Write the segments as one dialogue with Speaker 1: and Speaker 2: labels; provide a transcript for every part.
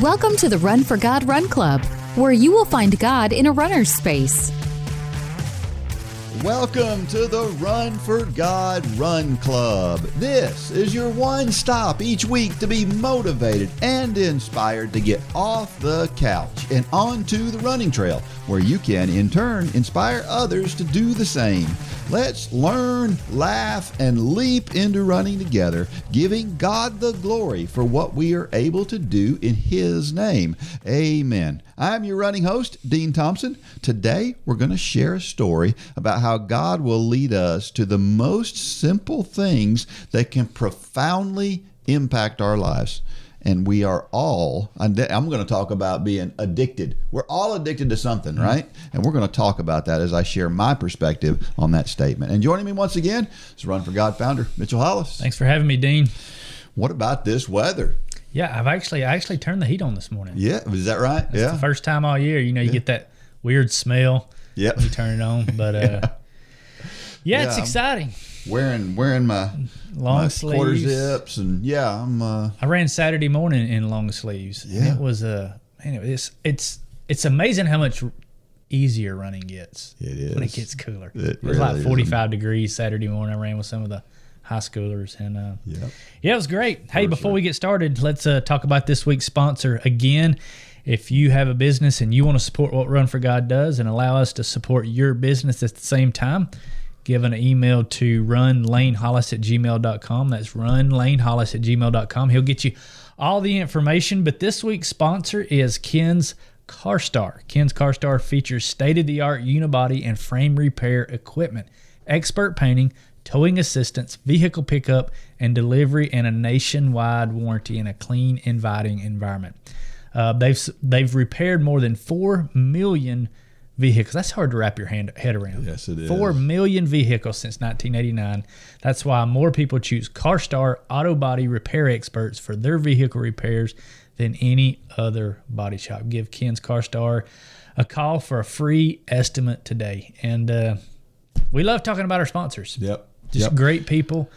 Speaker 1: Welcome to the Run for God Run Club, where you will find God in a runner's space.
Speaker 2: Welcome to the Run for God Run Club. This is your one stop each week to be motivated and inspired to get off the couch and onto the running trail, where you can in turn inspire others to do the same. Let's learn, laugh, and leap into running together, giving God the glory for what we are able to do in His name. Amen. I'm your running host, Dean Thompson. Today, we're going to share a story about how God will lead us to the most simple things that can profoundly impact our lives. And we are all, I'm going to talk about being addicted. We're all addicted to something, right? And we're going to talk about that as I share my perspective on that statement. And joining me once again is Run for God founder, Mitchell Hollis.
Speaker 3: Thanks for having me, Dean.
Speaker 2: What about this weather?
Speaker 3: Yeah, I actually turned the heat on this morning.
Speaker 2: Yeah, is that right?
Speaker 3: It's the first time all year. You get that weird smell when you turn it on. But it's exciting.
Speaker 2: Wearing my
Speaker 3: long
Speaker 2: sleeves, quarter zips, and
Speaker 3: I ran Saturday morning in long sleeves.
Speaker 2: Yeah,
Speaker 3: and it was it's amazing how much easier running gets.
Speaker 2: It is
Speaker 3: when it gets cooler.
Speaker 2: It
Speaker 3: was like 45 degrees Saturday morning. I ran with some of the high schoolers, and it was great. Hey, before we get started, let's talk about this week's sponsor again. If you have a business and you want to support what Run for God does and allow us to support your business at the same time, give an email to runlanehollis@gmail.com. That's runlanehollis@gmail.com. He'll get you all the information. But this week's sponsor is Ken's CarStar. Ken's CarStar features state-of-the-art unibody and frame repair equipment, expert painting, towing assistance, vehicle pickup and delivery, and a nationwide warranty in a clean, inviting environment. They've repaired more than 4 million vehicles. That's hard to wrap your head around.
Speaker 2: Yes, it is.
Speaker 3: 4 million vehicles since 1989. That's why more people choose CarStar auto body repair experts for their vehicle repairs than any other body shop. Give Ken's CarStar a call for a free estimate today. And we love talking about our sponsors.
Speaker 2: Yep.
Speaker 3: Just great people.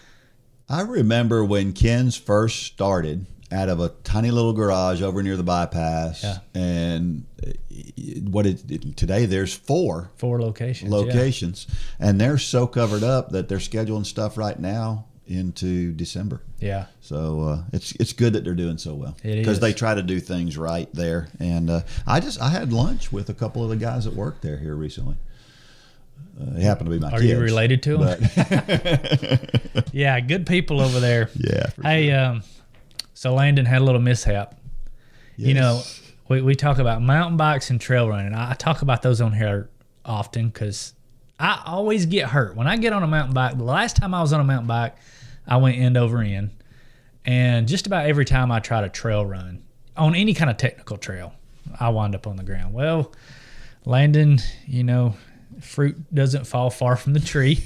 Speaker 2: I remember when Ken's first started out of a tiny little garage over near the bypass. Yeah. And today there's four locations. And they're so covered up that they're scheduling stuff right now into December.
Speaker 3: Yeah.
Speaker 2: So it's good that they're doing so well, because they try to do things right there. And I had lunch with a couple of the guys that work there here recently. It happened to be my kids.
Speaker 3: Are you related to them?
Speaker 2: But
Speaker 3: yeah, good people over there.
Speaker 2: Yeah.
Speaker 3: Hey, so Landon had a little mishap.
Speaker 2: Yes.
Speaker 3: We talk about mountain bikes and trail running. I talk about those on here often because I always get hurt. When I get on a mountain bike, the last time I was on a mountain bike, I went end over end. And just about every time I try to trail run, on any kind of technical trail, I wind up on the ground. Well, Landon, fruit doesn't fall far from the tree.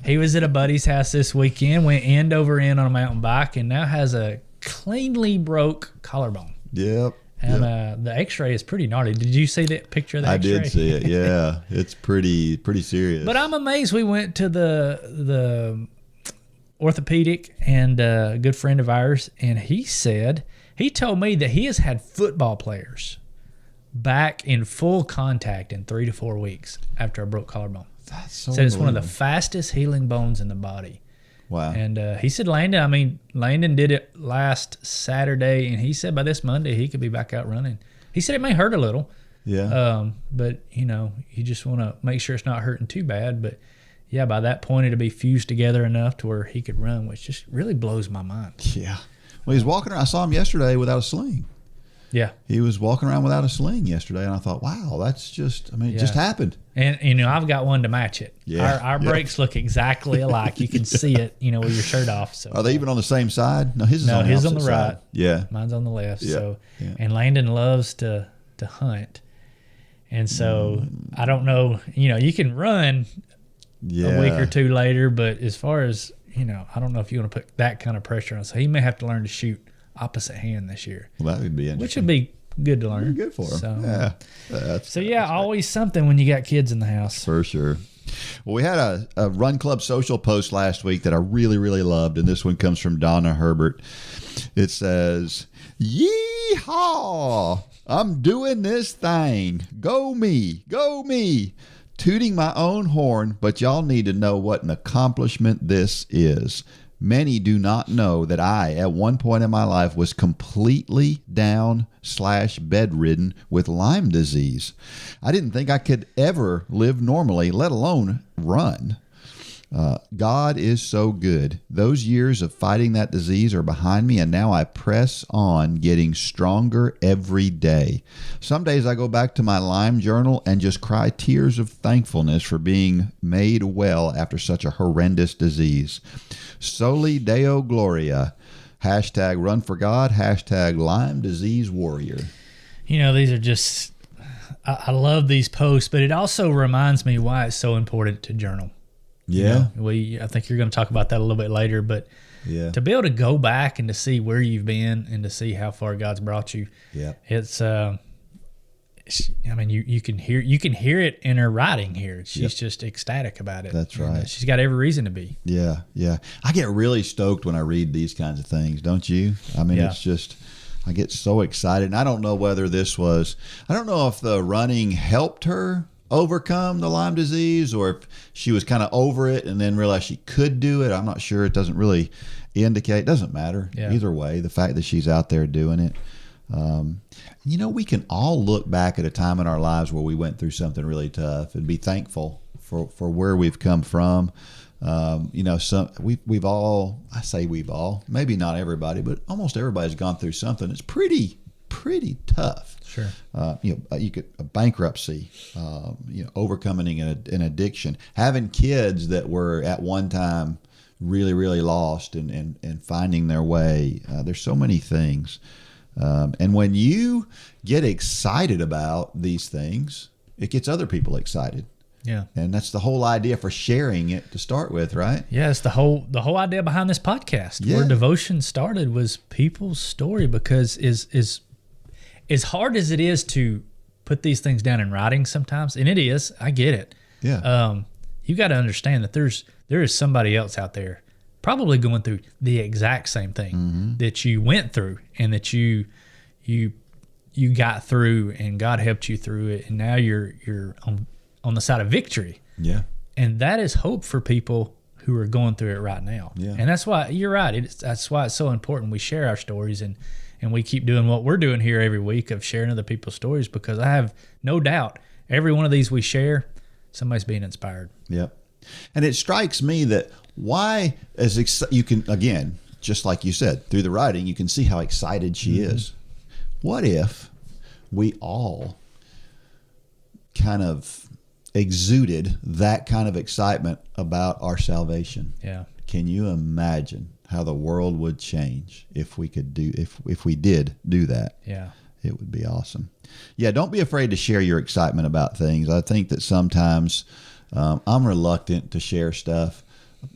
Speaker 3: He was at a buddy's house this weekend, went end over end on a mountain bike, and now has a cleanly broke collarbone.
Speaker 2: Yep.
Speaker 3: And the x-ray is pretty gnarly. Did you see that picture of the x-ray?
Speaker 2: I did see it, yeah. It's pretty serious.
Speaker 3: But I'm amazed. We went to the orthopedic, and a good friend of ours, and he told me that he has had football players back in full contact in 3 to 4 weeks after a broke collarbone.
Speaker 2: That's so
Speaker 3: Said it's one of the fastest healing bones in the body.
Speaker 2: Wow.
Speaker 3: And he said Landon did it last Saturday, and he said by this Monday he could be back out running. He said it may hurt a little.
Speaker 2: Yeah.
Speaker 3: But you just want to make sure it's not hurting too bad. But yeah, by that point it'll be fused together enough to where he could run, which just really blows my mind.
Speaker 2: Yeah. Well, he's walking around. I saw him yesterday without a sling.
Speaker 3: Yeah.
Speaker 2: He was walking around without a sling yesterday, and I thought, wow, that's just, it just happened.
Speaker 3: And, I've got one to match it.
Speaker 2: Yeah.
Speaker 3: Our brakes look exactly alike. You can see it, with your shirt off. So
Speaker 2: are they even on the same side? No, his is on the
Speaker 3: his
Speaker 2: opposite
Speaker 3: on the right.
Speaker 2: side. Yeah.
Speaker 3: Mine's on the left.
Speaker 2: Yeah.
Speaker 3: So,
Speaker 2: yeah.
Speaker 3: And Landon loves to hunt. And so I don't know, you can run a week or two later, but as far as, I don't know if you want to put that kind of pressure on. So he may have to learn to shoot opposite hand this year.
Speaker 2: Well, that would be interesting.
Speaker 3: Which would be good to learn.
Speaker 2: Good for him.
Speaker 3: So,
Speaker 2: yeah.
Speaker 3: always something when you got kids in the house.
Speaker 2: For sure. Well, we had a Run Club social post last week that I really, really loved, and this one comes from Donna Herbert. It says, "Yee-haw! I'm doing this thing. Go me, go me. Tooting my own horn, but y'all need to know what an accomplishment this is. Many do not know that I, at one point in my life, was completely down/bedridden with Lyme disease. I didn't think I could ever live normally, let alone run. God is so good. Those years of fighting that disease are behind me, and now I press on, getting stronger every day. Some days I go back to my Lyme journal and just cry tears of thankfulness for being made well after such a horrendous disease. Soli Deo Gloria. Hashtag Run for God. Hashtag Lyme Disease Warrior."
Speaker 3: You know, these are just, I love these posts, but it also reminds me why it's so important to journal.
Speaker 2: Yeah.
Speaker 3: You know, I think you're going to talk about that a little bit later, but
Speaker 2: Yeah.
Speaker 3: to be able to go back and to see where you've been and to see how far God's brought you,
Speaker 2: Yeah.
Speaker 3: it's I mean, you can hear it in her writing here. She's just ecstatic about it.
Speaker 2: That's right.
Speaker 3: And she's got every reason to be.
Speaker 2: Yeah. Yeah. I get really stoked when I read these kinds of things, don't you? I mean,
Speaker 3: Yeah.
Speaker 2: it's just, I get so excited. And I don't know whether I don't know if the running helped her overcome the Lyme disease or if she was kind of over it and then realized she could do it. I'm not sure. It doesn't really indicate. It doesn't matter.
Speaker 3: Yeah.
Speaker 2: Either way, the fact that she's out there doing it. You know, we can all look back at a time in our lives where we went through something really tough and be thankful for where we've come from. You know, we've all, I say we've all, maybe not everybody, but almost everybody's gone through something. It's pretty tough.
Speaker 3: Sure.
Speaker 2: You know, you could a bankruptcy, you know, overcoming an addiction, having kids that were at one time really, really lost and finding their way. There's so many things. And when you get excited about these things, it gets other people excited.
Speaker 3: Yeah.
Speaker 2: And that's the whole idea for sharing it to start with, right?
Speaker 3: Yeah, it's the whole idea behind this podcast.
Speaker 2: Yeah.
Speaker 3: Where devotion started was people's story, because is as hard as it is to put these things down in writing sometimes, and it is, I get it.
Speaker 2: Yeah.
Speaker 3: You got to understand that there is somebody else out there probably going through the exact same thing that you went through, and that you got through, and God helped you through it, and now you're on the side of victory.
Speaker 2: Yeah.
Speaker 3: And that is hope for people who are going through it right now.
Speaker 2: Yeah.
Speaker 3: And that's why you're right. That's why it's so important we share our stories, and we keep doing what we're doing here every week of sharing other people's stories, because I have no doubt every one of these we share, somebody's being inspired.
Speaker 2: Yep. And it strikes me that you can, again, just like you said, through the writing, you can see how excited she is. What if we all kind of exuded that kind of excitement about our salvation?
Speaker 3: Yeah.
Speaker 2: Can you imagine how the world would change if we could if we did do that?
Speaker 3: Yeah.
Speaker 2: It would be awesome. Yeah, don't be afraid to share your excitement about things. I think that sometimes I'm reluctant to share stuff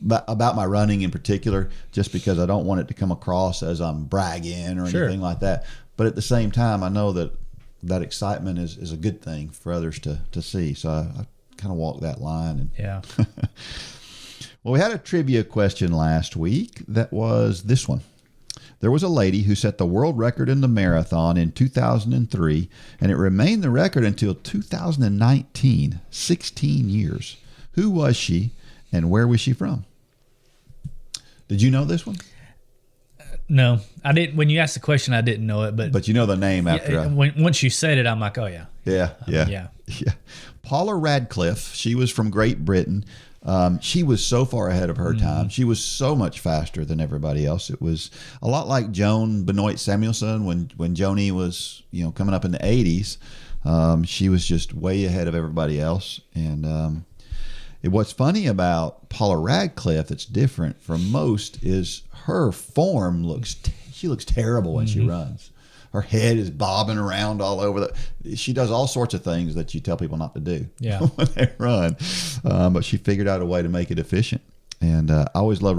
Speaker 2: about my running in particular, just because I don't want it to come across as I'm bragging or anything like that. But at the same time, I know that excitement is a good thing for others to see. So I kind of walk that line. And
Speaker 3: Yeah.
Speaker 2: Well, we had a trivia question last week that was this one. There was a lady who set the world record in the marathon in 2003, and it remained the record until 2019, 16 years. Who was she, and where was she from? Did you know this one?
Speaker 3: No, I didn't. When you asked the question, I didn't know it, but
Speaker 2: you know the name after.
Speaker 3: Once you said it, I'm like, oh yeah.
Speaker 2: Yeah. Paula Radcliffe. She was from Great Britain. She was so far ahead of her time. She was so much faster than everybody else. It was a lot like Joan Benoit Samuelson when Joni was, coming up in the 80s. She was just way ahead of everybody else. And what's funny about Paula Radcliffe that's different from most is her form she looks terrible when she runs. Her head is bobbing around all over. She does all sorts of things that you tell people not to do when they run. But she figured out a way to make it efficient. And I always love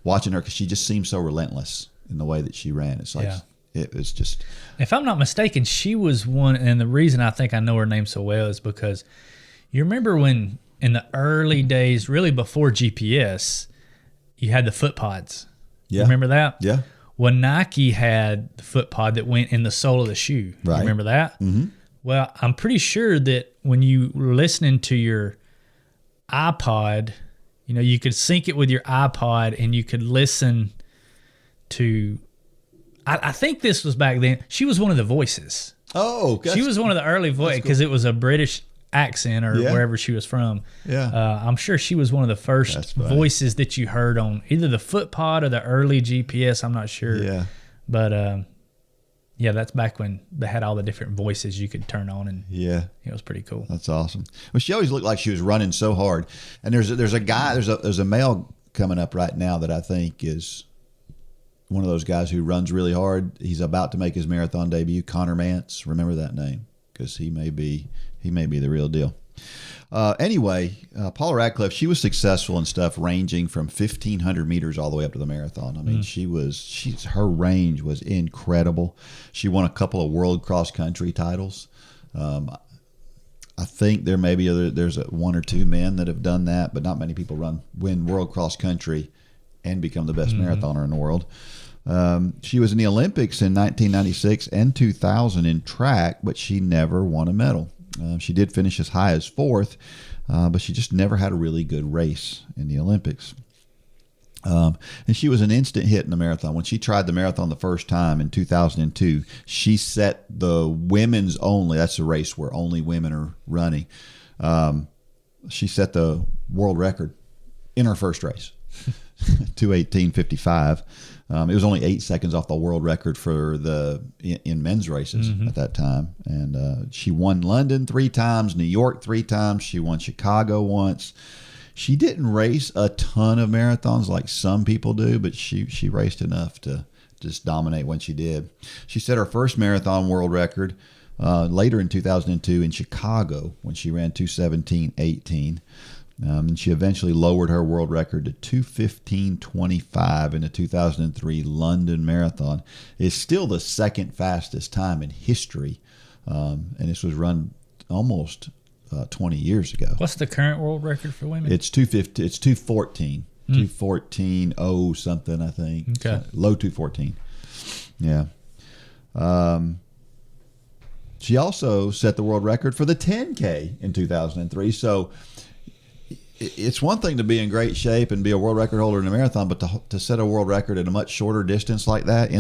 Speaker 2: watching her because she just seems so relentless in the way that she ran. It's like it was just.
Speaker 3: If I'm not mistaken, she was one, and the reason I think I know her name so well is because you remember when in the early days, really before GPS, you had the foot pods.
Speaker 2: Yeah.
Speaker 3: Remember that?
Speaker 2: Yeah.
Speaker 3: Well, Nike had the foot pod that went in the sole of the shoe.
Speaker 2: Right.
Speaker 3: You remember that?
Speaker 2: Mm-hmm.
Speaker 3: Well, I'm pretty sure that when you were listening to your iPod, you could sync it with your iPod and you could listen to, I think this was back then. She was one of the voices.
Speaker 2: Oh,
Speaker 3: she was one of the early voices because it was a British accent or wherever she was from.
Speaker 2: Yeah.
Speaker 3: I'm sure she was one of the first voices that you heard on either the foot pod or the early GPS. I'm not sure.
Speaker 2: Yeah.
Speaker 3: But that's back when they had all the different voices you could turn on, and it was pretty cool.
Speaker 2: That's awesome. Well, she always looked like she was running so hard. And there's a male coming up right now that I think is one of those guys who runs really hard. He's about to make his marathon debut. Connor Mance, remember that name, because he may be the real deal. Anyway, Paula Radcliffe, she was successful in stuff ranging from 1,500 meters all the way up to the marathon. I mean, her range was incredible. She won a couple of world cross country titles. I think there's one or two men that have done that, but not many people win world cross country and become the best marathoner in the world. She was in the Olympics in 1996 and 2000 in track, but she never won a medal. She did finish as high as fourth, but she just never had a really good race in the Olympics. And she was an instant hit in the marathon. When she tried the marathon the first time in 2002, she set the women's only, that's a race where only women are running. She set the world record in her first race, 2:18:55. It was only 8 seconds off the world record for in men's races at that time. And she won London 3 times, New York 3 times. She won Chicago once. She didn't race a ton of marathons like some people do, but she raced enough to just dominate when she did. She set her first marathon world record later in 2002 in Chicago when she ran 2:17:18. And she eventually lowered her world record to 2:15:25 in the 2003 London Marathon. It's still the second fastest time in history, and this was run almost 20 years ago.
Speaker 3: What's the current world record for women?
Speaker 2: It's 2:15. It's 2:14. 2:14:0 something, I think.
Speaker 3: Okay.
Speaker 2: Low 2:14. Yeah. She also set the world record for the 10K in 2003. So it's one thing to be in great shape and be a world record holder in a marathon, but to set a world record at a much shorter distance like that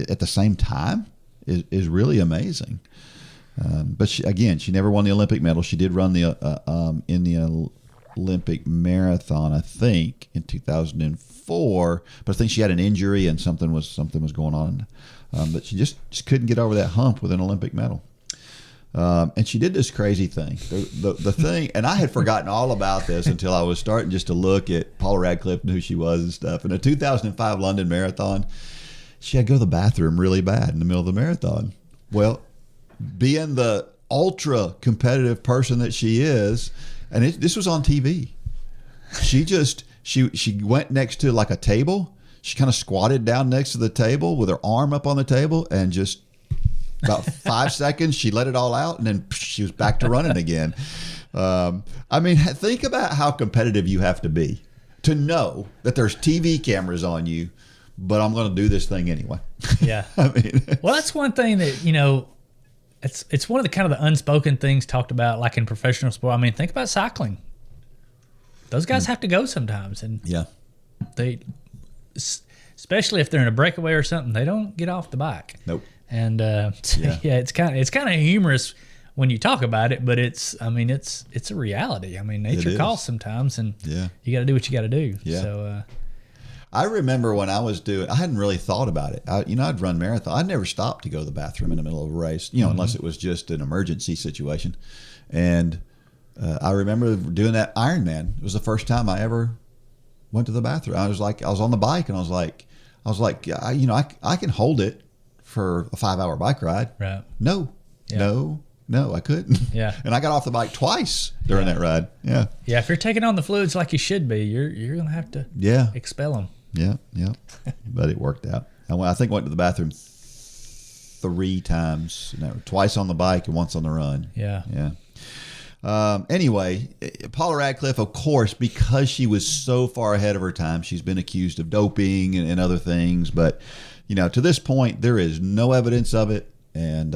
Speaker 2: at the same time is really amazing. But she never won the Olympic medal. She did run in the Olympic marathon, I think, in 2004. But I think she had an injury and something was going on. But she just couldn't get over that hump with an Olympic medal. And she did this crazy thing. The thing, and I had forgotten all about this until I was starting just to look at Paula Radcliffe and who she was and stuff. In the 2005 London Marathon, she had to go to the bathroom really bad in the middle of the marathon. Well, being the ultra competitive person that she is, and this was on TV, she went next to like a table. She kind of squatted down next to the table with her arm up on the table and just about 5 seconds, she let it all out, and then she was back to running again. I mean, think about how competitive you have to be to know that there's TV cameras on you, but I'm going to do this thing anyway.
Speaker 3: Yeah.
Speaker 2: I mean,
Speaker 3: well, that's one thing that, it's one of the kind of the unspoken things talked about, like in professional sport. I mean, think about cycling. Those guys have to go sometimes, and they, especially if they're in a breakaway or something, they don't get off the bike.
Speaker 2: Nope.
Speaker 3: And it's kind of humorous when you talk about it, but it's a reality. I mean, nature calls sometimes, and you got to do what you got to do.
Speaker 2: Yeah.
Speaker 3: So
Speaker 2: I remember when I hadn't really thought about it. I'd run marathon. I'd never stopped to go to the bathroom in the middle of a race, unless it was just an emergency situation. And I remember doing that Ironman. It was the first time I ever went to the bathroom. I was on the bike, and I was like, I can hold it for a 5-hour bike ride.
Speaker 3: Right.
Speaker 2: No, I couldn't.
Speaker 3: Yeah.
Speaker 2: And I got off the bike twice during that ride. Yeah.
Speaker 3: Yeah. If you're taking on the fluids like you should be, you're going to have to expel them.
Speaker 2: Yeah. But it worked out. I think I went to the bathroom 3 times, twice on the bike and once on the run.
Speaker 3: Yeah.
Speaker 2: Yeah. Anyway, Paula Radcliffe, of course, because she was so far ahead of her time, she's been accused of doping and other things. But, to this point, there is no evidence of it. And,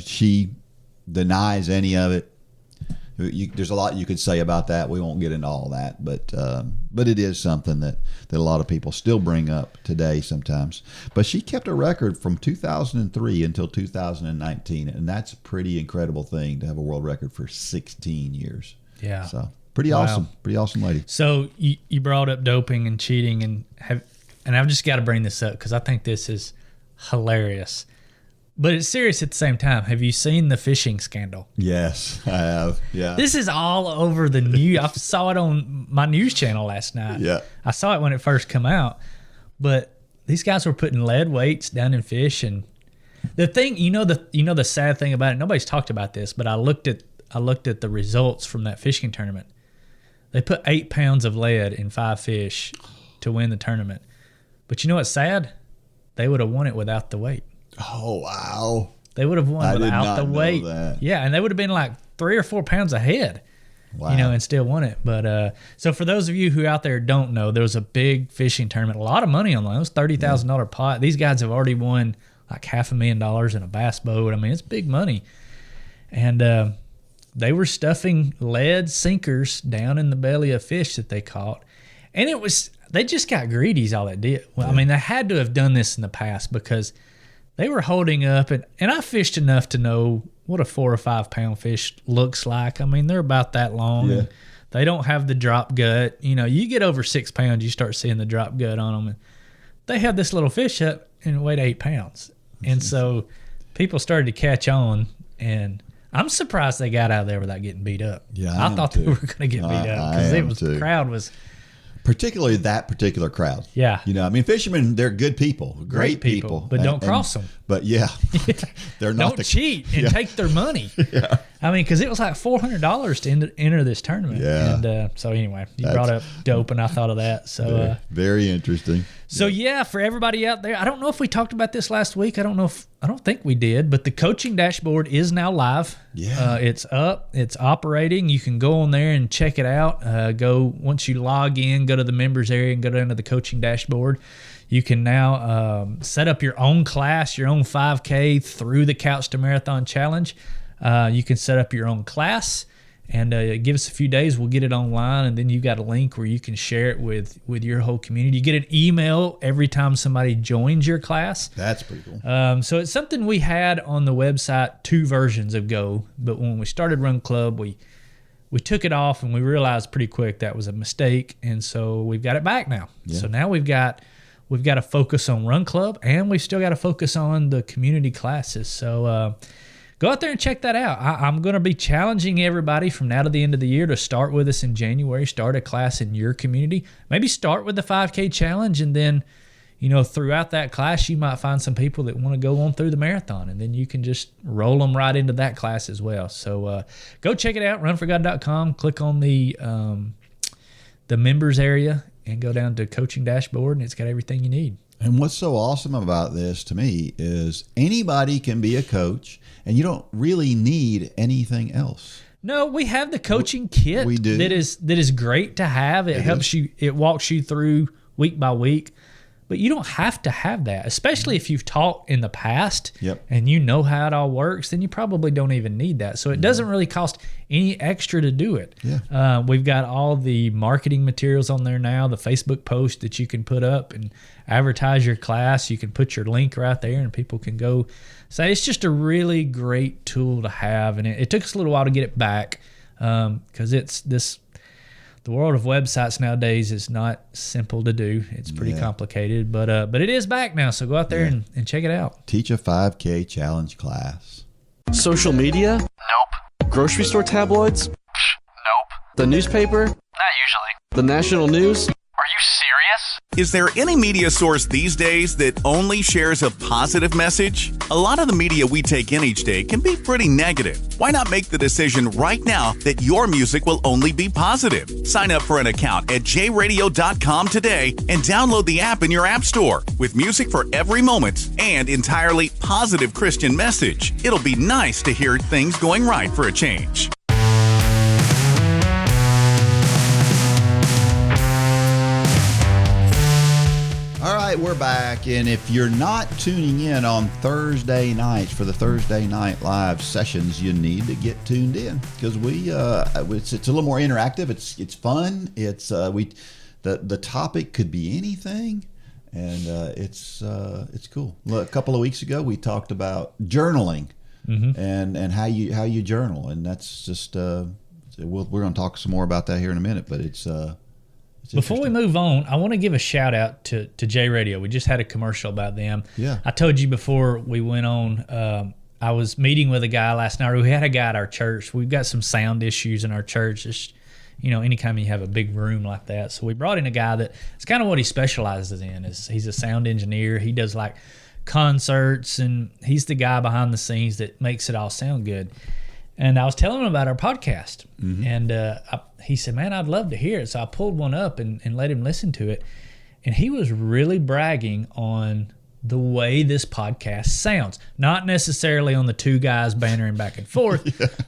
Speaker 2: she denies any of it. There's a lot you could say about that. We won't get into all that, but it is something that a lot of people still bring up today sometimes. But she kept a record from 2003 until 2019, and that's a pretty incredible thing to have a world record for 16 years.
Speaker 3: Yeah.
Speaker 2: So pretty awesome lady.
Speaker 3: So you brought up doping and cheating, and I've just got to bring this up because I think this is hilarious. But it's serious at the same time. Have you seen the fishing scandal?
Speaker 2: Yes, I have. Yeah.
Speaker 3: This is all over the news. I saw it on my news channel last night.
Speaker 2: Yeah.
Speaker 3: I saw it when it first came out. But these guys were putting lead weights down in fish, and the thing, the sad thing about it, nobody's talked about this, but I looked at the results from that fishing tournament. They put 8 pounds of lead in 5 fish to win the tournament. But you know what's sad? They would have won it without the weight.
Speaker 2: Oh, wow.
Speaker 3: They would have won without the weight.
Speaker 2: That.
Speaker 3: Yeah, and they would have been like 3 or 4 pounds ahead,
Speaker 2: wow.
Speaker 3: And still won it. But so for those of you who out there don't know, there was a big fishing tournament, a lot of money on it. It was $30,000 pot. These guys have already won like $500,000 in a bass boat. I mean, it's big money. And they were stuffing lead sinkers down in the belly of fish that they caught. And they just got greedy is all they did. Well, I mean, they had to have done this in the past because they were holding up, and I fished enough to know what a 4 or 5 pound fish looks like. I mean, they're about that long.
Speaker 2: Yeah.
Speaker 3: And they don't have the drop gut. You get over 6 pounds, you start seeing the drop gut on them. And they had this little fish up and it weighed 8 pounds. And so people started to catch on, and I'm surprised they got out of there without getting beat up.
Speaker 2: Yeah,
Speaker 3: I thought they were going to get beat up because the crowd was.
Speaker 2: Particularly that particular crowd.
Speaker 3: Yeah.
Speaker 2: I mean, fishermen, they're good people, great people.
Speaker 3: But don't cross them.
Speaker 2: But yeah, they're not.
Speaker 3: Don't cheat and take their money.
Speaker 2: Yeah.
Speaker 3: I mean, because it was like $400 to enter this tournament.
Speaker 2: Yeah.
Speaker 3: And so anyway, you brought up dope, and I thought of that. So
Speaker 2: very interesting.
Speaker 3: So yeah, for everybody out there, I don't know if we talked about this last week. I don't think we did, but the coaching dashboard is now live.
Speaker 2: Yeah.
Speaker 3: It's up. It's operating. You can go on there and check it out. Once you log in, go to the members area and go down to the coaching dashboard. You can now set up your own class, your own 5K through the Couch to Marathon Challenge. You can set up your own class, and give us a few days. We'll get it online, and then you've got a link where you can share it with your whole community. You get an email every time somebody joins your class.
Speaker 2: That's pretty cool.
Speaker 3: So it's something we had on the website 2 versions ago, but when we started Run Club, we took it off, and we realized pretty quick that was a mistake, and so we've got it back now. Yeah. So now we've got to focus on Run Club, and we've still got to focus on the community classes. So go out there and check that out. I'm going to be challenging everybody from now to the end of the year to start with us in January. Start a class in your community. Maybe start with the 5K challenge, and then, throughout that class, you might find some people that want to go on through the marathon, and then you can just roll them right into that class as well. So go check it out, runforgod.com. Click on the members area and go down to coaching dashboard, and it's got everything you need.
Speaker 2: And what's so awesome about this to me is anybody can be a coach, and you don't really need anything else.
Speaker 3: No, we have the coaching kit.
Speaker 2: We do.
Speaker 3: That is great to have. It helps you. It walks you through week by week. But you don't have to have that, especially if you've taught in the past.
Speaker 2: Yep.
Speaker 3: And you know how it all works, then you probably don't even need that. So it doesn't really cost any extra to do it.
Speaker 2: Yeah.
Speaker 3: We've got all the marketing materials on there now, the Facebook post that you can put up and advertise your class. You can put your link right there, and people can go. So it's just a really great tool to have. And it took us a little while to get it back because the world of websites nowadays is not simple to do. It's pretty complicated, but it is back now. So go out there and check it out.
Speaker 2: Teach a 5K challenge class.
Speaker 4: Social media?
Speaker 5: Nope.
Speaker 4: Grocery store tabloids?
Speaker 5: Nope.
Speaker 4: The newspaper?
Speaker 5: Not usually.
Speaker 4: The national news?
Speaker 5: Are you serious?
Speaker 6: Is there any media source these days that only shares a positive message? A lot of the media we take in each day can be pretty negative. Why not make the decision right now that your music will only be positive? Sign up for an account at jradio.com today and download the app in your app store with music for every moment and entirely positive Christian message. It'll be nice to hear things going right for a change.
Speaker 2: right, we're back, and if you're not tuning in on Thursday nights for the Thursday Night Live sessions, you need to get tuned in because it's a little more interactive. It's fun. The topic could be anything, and it's cool. Look, a couple of weeks ago, we talked about journaling and how you journal, and that's just we're going to talk some more about that here in a minute, but it's before we
Speaker 3: move on, I want to give a shout out to J Radio. We just had a commercial about them.
Speaker 2: Yeah.
Speaker 3: I told you before we went on, I was meeting with a guy last night. We had a guy at our church. We've got some sound issues in our church. Just, anytime you have a big room like that. So we brought in a guy it's kind of what he specializes in. He's a sound engineer. He does like concerts, and he's the guy behind the scenes that makes it all sound good. And I was telling him about our podcast, and he said, man, I'd love to hear it. So I pulled one up and let him listen to it. And he was really bragging on the way this podcast sounds. Not necessarily on the two guys bantering back and forth,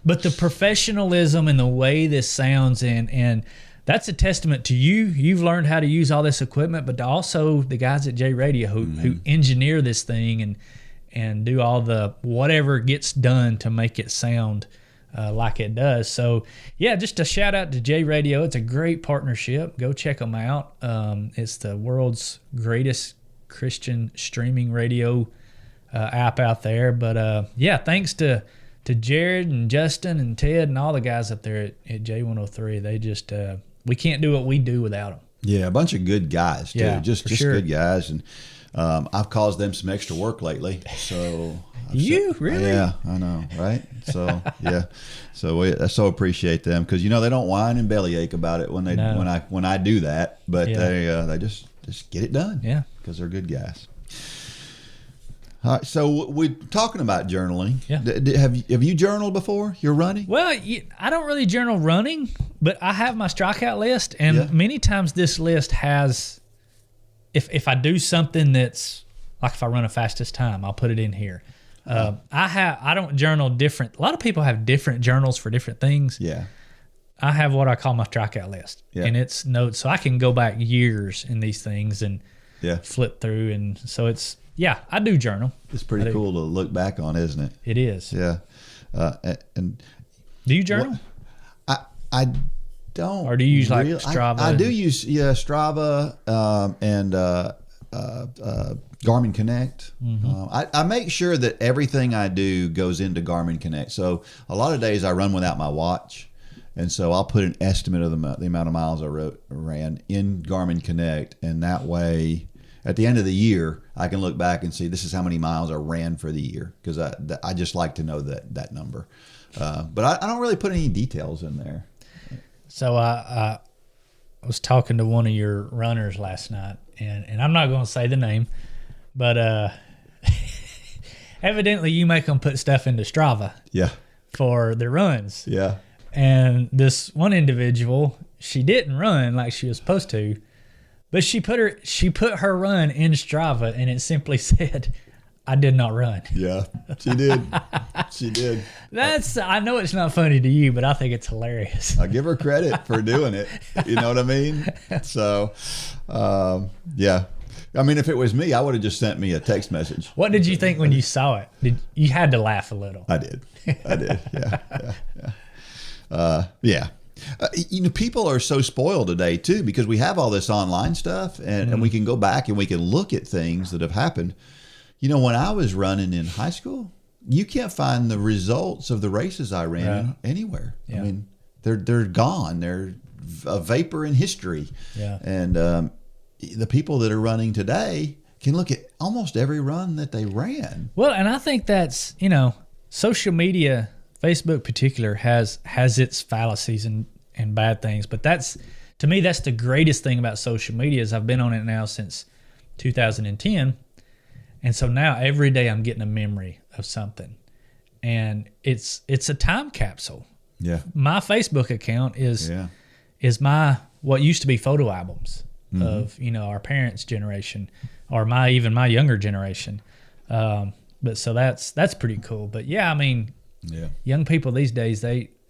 Speaker 3: but the professionalism and the way this sounds. And that's a testament to you. You've learned how to use all this equipment, but also the guys at J Radio who engineer this thing and do all the whatever gets done to make it sound like it does. So, yeah, just a shout out to J Radio. It's a great partnership. Go check them out. It's the world's greatest Christian streaming radio app out there. But, yeah, thanks to Jared and Justin and Ted and all the guys up there at J103. They just we can't do what we do without them.
Speaker 2: Yeah, a bunch of good guys, too.
Speaker 3: Yeah,
Speaker 2: just
Speaker 3: sure.
Speaker 2: Good guys. And I've caused them some extra work lately, so
Speaker 3: really?
Speaker 2: Yeah, I know, right? So yeah, so I so appreciate them because they don't whine and bellyache about it when I do that, but they just get it done, because they're good guys. All right, so we're talking about journaling.
Speaker 3: Yeah.
Speaker 2: Have you journaled before? You're running?
Speaker 3: Well, I don't really journal running, but I have my strikeout list, and many times this list has. If I do something that's like if I run a fastest time, I'll put it in here. I don't journal different. A lot of people have different journals for different things.
Speaker 2: Yeah.
Speaker 3: I have what I call my strikeout list, and it's notes, so I can go back years in these things and flip through, and so it's I do journal.
Speaker 2: It's pretty cool to look back on, isn't it?
Speaker 3: It is.
Speaker 2: Yeah. And
Speaker 3: do you journal?
Speaker 2: I don't.
Speaker 3: Or do you use like Strava?
Speaker 2: I do use Strava and Garmin Connect. I make sure that everything I do goes into Garmin Connect. So a lot of days I run without my watch, and so I'll put an estimate of the amount of miles I ran in Garmin Connect, and that way at the end of the year I can look back and see this is how many miles I ran for the year, because I just like to know that number. But I don't really put any details in there.
Speaker 3: So I was talking to one of your runners last night, and I'm not going to say the name, but evidently you make them put stuff into Strava for their runs.
Speaker 2: Yeah.
Speaker 3: And this one individual, she didn't run like she was supposed to, but she put her run in Strava, and it simply said, I did not run.
Speaker 2: Yeah, she did. She did.
Speaker 3: I know it's not funny to you, but I think it's hilarious.
Speaker 2: I give her credit for doing it. You know what I mean? So, yeah. I mean, if it was me, I would have just sent me a text message.
Speaker 3: What did you think when you saw it? You had to laugh a little.
Speaker 2: I did. Yeah. People are so spoiled today too, because we have all this online stuff, and we can go back and we can look at things that have happened. When I was running in high school, you can't find the results of the races I ran anywhere. Yeah. I mean, they're gone. They're a vapor in history. Yeah. And the people that are running today can look at almost every run that they ran.
Speaker 3: Well, and I think that's, social media, Facebook particular, has its fallacies and bad things. But to me, that's the greatest thing about social media is I've been on it now since 2010. And so now every day I'm getting a memory of something, and it's a time capsule.
Speaker 2: Yeah.
Speaker 3: My Facebook account is my what used to be photo albums of our parents' generation, or my younger generation. But so that's pretty cool. But yeah, I mean, young people these days,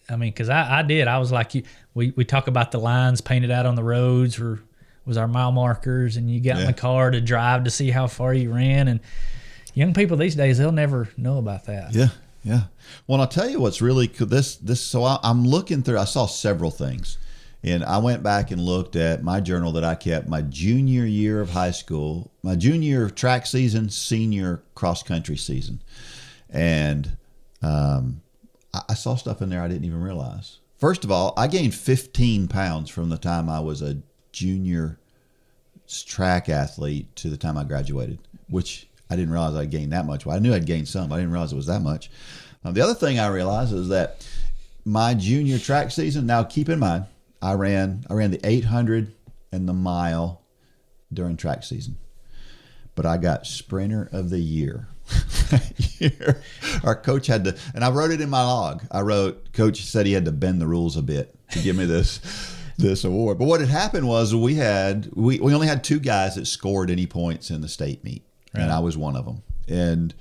Speaker 3: because I was like you. We talk about the lines painted out on the roads, or was our mile markers, and you got in
Speaker 2: Yeah.
Speaker 3: the car to drive to see how far you ran. And young people these days, they'll never know about that.
Speaker 2: Yeah, yeah. Well, I'll tell you what's really cool. I'm looking through. I saw several things, and I went back and looked at my journal that I kept my junior year of high school, my junior track season, senior cross country season, and I saw stuff in there I didn't even realize. First of all, I gained 15 pounds from the time I was a junior track athlete to the time I graduated, which I didn't realize I'd gained that much. Well, I knew I'd gained some, but I didn't realize it was that much. The other thing I realized is that my junior track season, now keep in mind, I ran the 800 and the mile during track season, but I got sprinter of the year. Our coach had to, and I wrote it in my log. Coach said he had to bend the rules a bit to give me this award. But what had happened was we only had 2 guys that scored any points in the state meet. Right. And I was one of them. And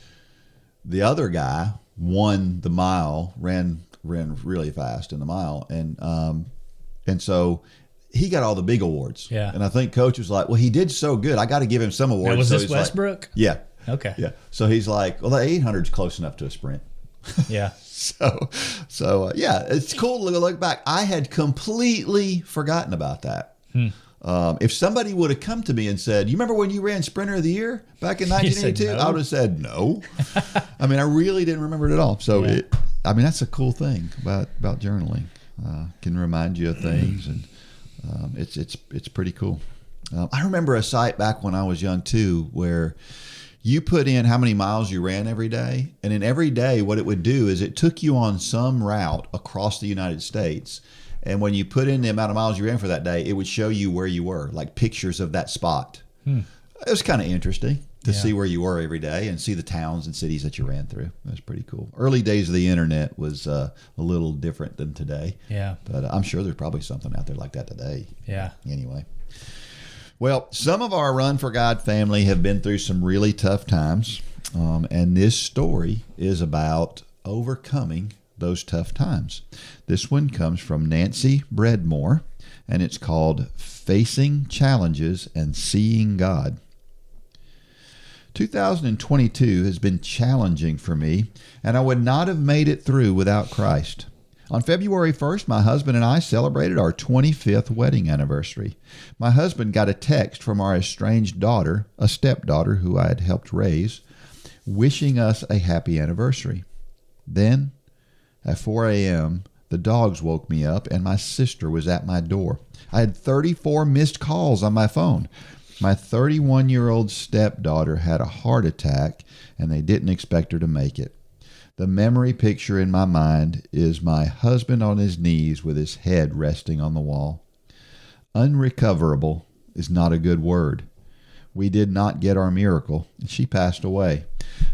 Speaker 2: the other guy won the mile, ran really fast in the mile. And so he got all the big awards.
Speaker 3: Yeah.
Speaker 2: And I think coach was like, well, he did so good. I got to give him some awards.
Speaker 3: Now, was
Speaker 2: so
Speaker 3: this Westbrook?
Speaker 2: Like, yeah.
Speaker 3: Okay.
Speaker 2: Yeah. So he's like, well, the 800 is close enough to a sprint.
Speaker 3: Yeah.
Speaker 2: So yeah, it's cool to look back. I had completely forgotten about that. If somebody would have come to me and said, you remember when you ran Sprinter of the Year back in 1982?
Speaker 3: No.
Speaker 2: I would have said no. I mean, I really didn't remember it at all. So
Speaker 3: yeah.
Speaker 2: that's a cool thing about journaling. Can remind you of things, and it's pretty cool. I remember a site back when I was young too, where you put in how many miles you ran every day, and in every day what it would do is it took you on some route across the United States, and when you put in the amount of miles you ran for that day, it would show you where you were, like pictures of that spot. It was kind of interesting to see where you were every day and see the towns and cities that you ran through. That was pretty cool. Early days of the internet was a little different than today.
Speaker 3: Yeah.
Speaker 2: But I'm sure there's probably something out there like that today.
Speaker 3: Yeah.
Speaker 2: Anyway. Well, some of our Run for God family have been through some really tough times, and this story is about overcoming those tough times. This one comes from Nancy Breadmore, and it's called Facing Challenges and Seeing God. 2022 has been challenging for me, and I would not have made it through without Christ. On February 1st, my husband and I celebrated our 25th wedding anniversary. My husband got a text from our estranged daughter, a stepdaughter who I had helped raise, wishing us a happy anniversary. Then, at 4 a.m., the dogs woke me up and my sister was at my door. I had 34 missed calls on my phone. My 31-year-old stepdaughter had a heart attack and they didn't expect her to make it. The memory picture in my mind is my husband on his knees with his head resting on the wall. Unrecoverable is not a good word. We did not get our miracle. She passed away.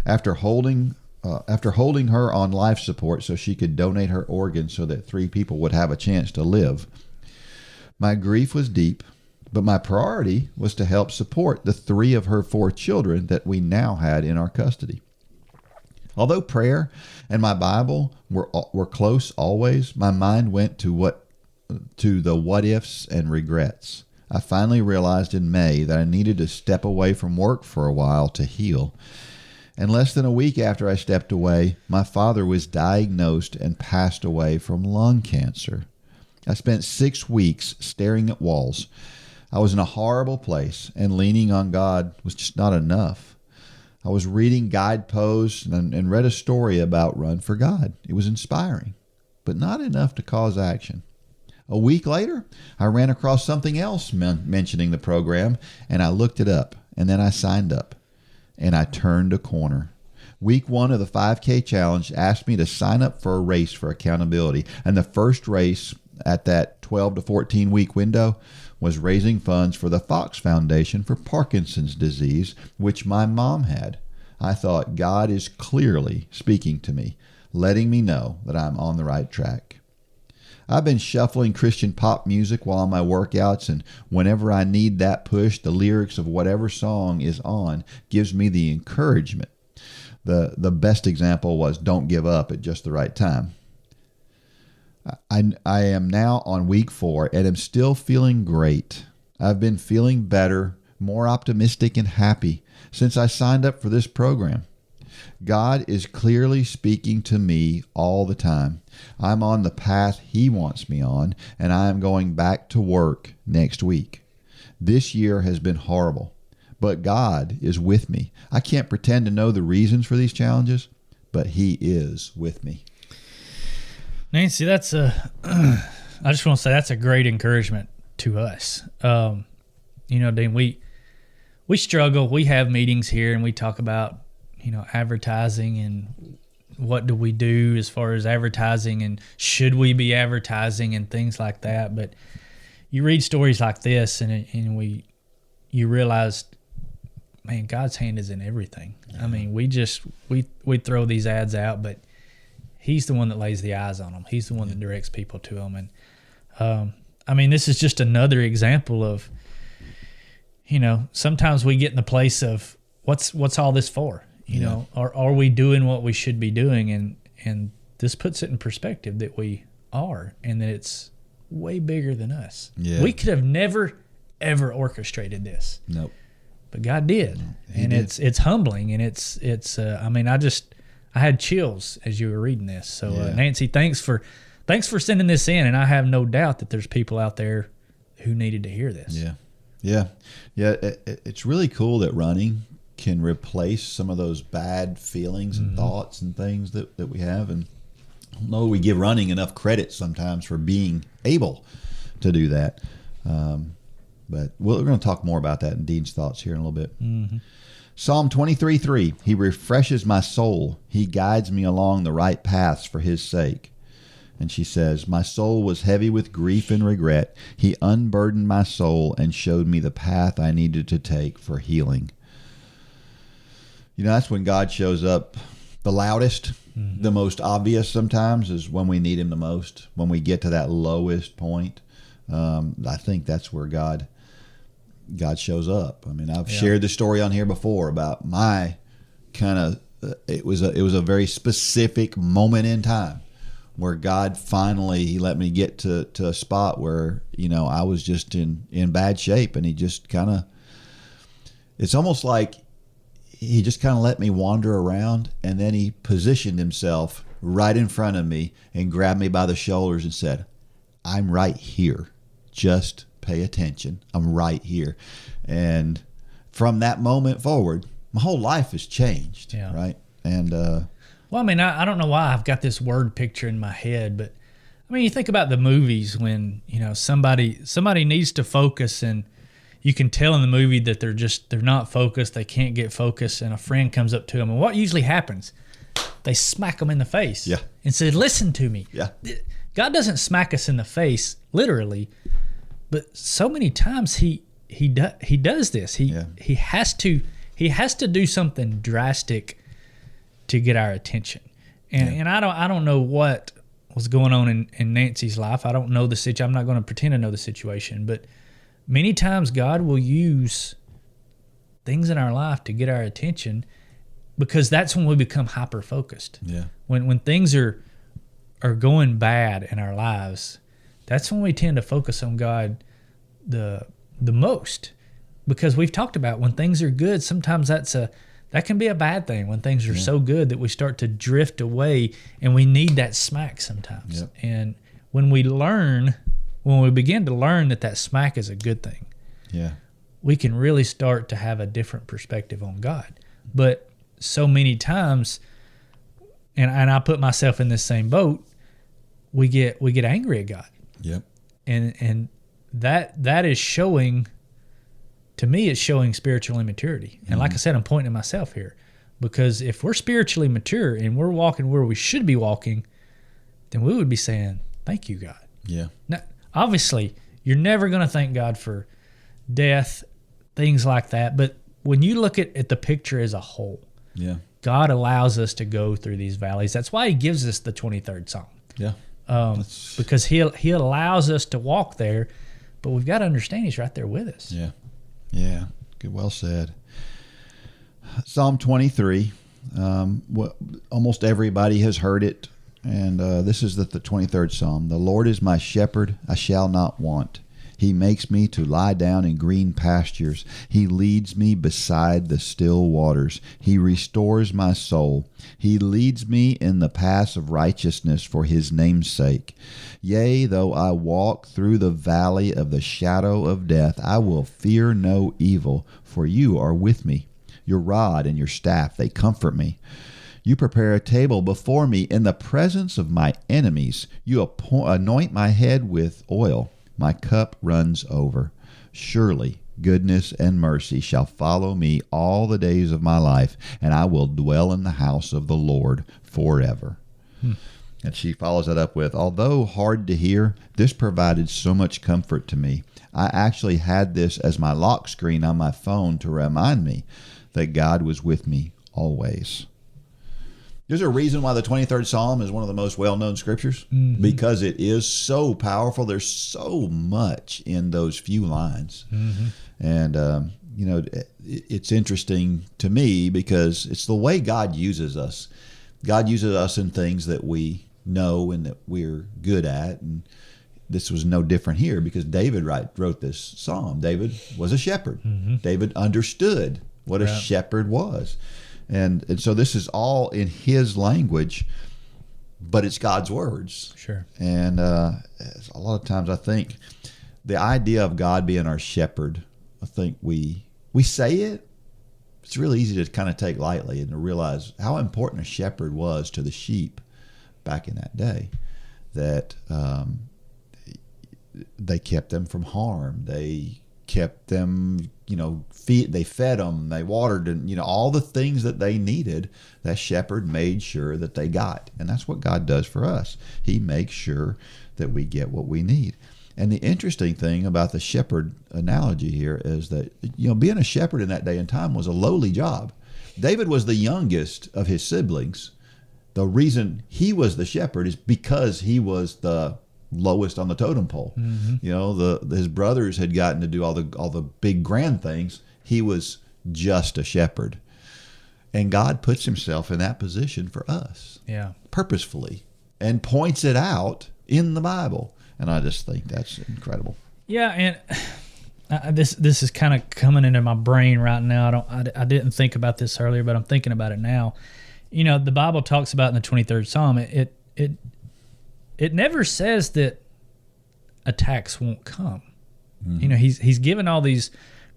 Speaker 2: After holding her on life support so she could donate her organs so that 3 people would have a chance to live. My grief was deep, but my priority was to help support the 3 of her 4 children that we now had in our custody. Although prayer and my Bible were close always, my mind went to the what ifs and regrets. I finally realized in May that I needed to step away from work for a while to heal. And less than a week after I stepped away, my father was diagnosed and passed away from lung cancer. I spent 6 weeks staring at walls. I was in a horrible place, and leaning on God was just not enough. I was reading guideposts and read a story about Run for God. It was inspiring, but not enough to cause action. A week later, I ran across something else mentioning the program, and I looked it up, and then I signed up, and I turned a corner. Week 1 of the 5K challenge asked me to sign up for a race for accountability, and the first race at that 12 to 14 week window was raising funds for the Fox Foundation for Parkinson's disease, which my mom had. I thought, God is clearly speaking to me, letting me know that I'm on the right track. I've been shuffling Christian pop music while on my workouts, and whenever I need that push, the lyrics of whatever song is on gives me the encouragement. The best example was Don't Give Up at Just the Right Time. I am now on week 4 and am still feeling great. I've been feeling better, more optimistic and happy since I signed up for this program. God is clearly speaking to me all the time. I'm on the path He wants me on, and I am going back to work next week. This year has been horrible, but God is with me. I can't pretend to know the reasons for these challenges, but He is with me.
Speaker 3: Nancy, I just want to say that's a great encouragement to us. Dean, we struggle. We have meetings here and we talk about, advertising and what do we do as far as advertising and should we be advertising and things like that. But you read stories like this and you realize, man, God's hand is in everything. I mean, we throw these ads out, but He's the one that lays the eyes on them. He's the one that directs people to them. And this is just another example of, sometimes we get in the place of what's all this for? Are we doing what we should be doing? And this puts it in perspective that we are, and that it's way bigger than us. Yeah. We could have never, ever orchestrated this. Nope. But God did. And it's humbling, and I had chills as you were reading this. So Nancy, thanks for sending this in, and I have no doubt that there's people out there who needed to hear this.
Speaker 2: Yeah. It's really cool that running can replace some of those bad feelings and thoughts and things that we have. And I don't know, we give running enough credit sometimes for being able to do that. But we're going to talk more about that in Dean's thoughts here in a little bit. Mm-hmm. Psalm 23:3, He refreshes my soul. He guides me along the right paths for His sake. And she says, my soul was heavy with grief and regret. He unburdened my soul and showed me the path I needed to take for healing. That's when God shows up the loudest, the most obvious sometimes is when we need Him the most, when we get to that lowest point. I think that's where God shows up. I've shared the story on here before about my kind of, it was a very specific moment in time where God finally, He let me get to a spot where, I was just in bad shape, and He just kind of, it's almost like He just kind of let me wander around, and then He positioned Himself right in front of me and grabbed me by the shoulders and said, I'm right here. Just pay attention. I'm right here. And from that moment forward, my whole life has changed. Yeah. Right. And,
Speaker 3: I don't know why I've got this word picture in my head, but you think about the movies when, somebody needs to focus, and you can tell in the movie that they're not focused. They can't get focused. And a friend comes up to them, and what usually happens? They smack them in the face and say, listen to me. Yeah. God doesn't smack us in the face literally, but so many times he does this. He has to do something drastic to get our attention. And I don't know what was going on in Nancy's life. I don't know the situation. I'm not going to pretend to know the situation, but many times God will use things in our life to get our attention, because that's when we become hyper focused. Yeah. When things are going bad in our lives, that's when we tend to focus on God the most, because we've talked about when things are good, sometimes that can be a bad thing. When things are so good that we start to drift away, and we need that smack sometimes. Yep. And when we begin to learn that smack is a good thing, we can really start to have a different perspective on God. But so many times, and I put myself in this same boat, we get angry at God. Yep. And that is showing, to me, it's showing spiritual immaturity. And like I said, I'm pointing at myself here, because if we're spiritually mature and we're walking where we should be walking, then we would be saying, thank you, God. Yeah. Now, obviously, you're never going to thank God for death, things like that. But when you look at the picture as a whole, God allows us to go through these valleys. That's why He gives us the 23rd Psalm. Yeah. Because he allows us to walk there, but we've got to understand He's right there with us. Yeah.
Speaker 2: Yeah. Good. Well said. Psalm 23. Almost everybody has heard it. And this is the 23rd Psalm. The Lord is my shepherd, I shall not want. He makes me to lie down in green pastures. He leads me beside the still waters. He restores my soul. He leads me in the paths of righteousness for his name's sake. Yea, though I walk through the valley of the shadow of death, I will fear no evil, for you are with me. Your rod and your staff, they comfort me. You prepare a table before me in the presence of my enemies. You anoint my head with oil. My cup runs over. Surely goodness and mercy shall follow me all the days of my life, and I will dwell in the house of the Lord forever. And she follows that up with, although hard to hear, this provided so much comfort to me. I actually had this as my lock screen on my phone to remind me that God was with me always. There's a reason why the 23rd Psalm is one of the most well-known scriptures, because it is so powerful. There's so much in those few lines. And, it's interesting to me because it's the way God uses us. God uses us in things that we know and that we're good at. And this was no different here because David wrote this psalm. David was a shepherd. David understood what a shepherd was. And so this is all in his language, but it's God's words.
Speaker 3: Sure.
Speaker 2: And a lot of times I think the idea of God being our shepherd, I think we say it. It's really easy to kind of take lightly and to realize how important a shepherd was to the sheep back in that day, that they kept them from harm. They kept them, they fed them, they watered, and, all the things that they needed, that shepherd made sure that they got. And that's what God does for us. He makes sure that we get what we need. And the interesting thing about the shepherd analogy here is that, being a shepherd in that day and time was a lowly job. David was the youngest of his siblings. The reason he was the shepherd is because he was the lowest on the totem pole. His brothers had gotten to do all the big grand things. He was just a shepherd. And God puts himself in that position for us.
Speaker 3: Yeah.
Speaker 2: Purposefully, and points it out in the Bible. And I just think that's incredible.
Speaker 3: Yeah, and this is kind of coming into my brain right now. I didn't think about this earlier, but I'm thinking about it now. The Bible talks about in the 23rd Psalm, it never says that attacks won't come. He's given all these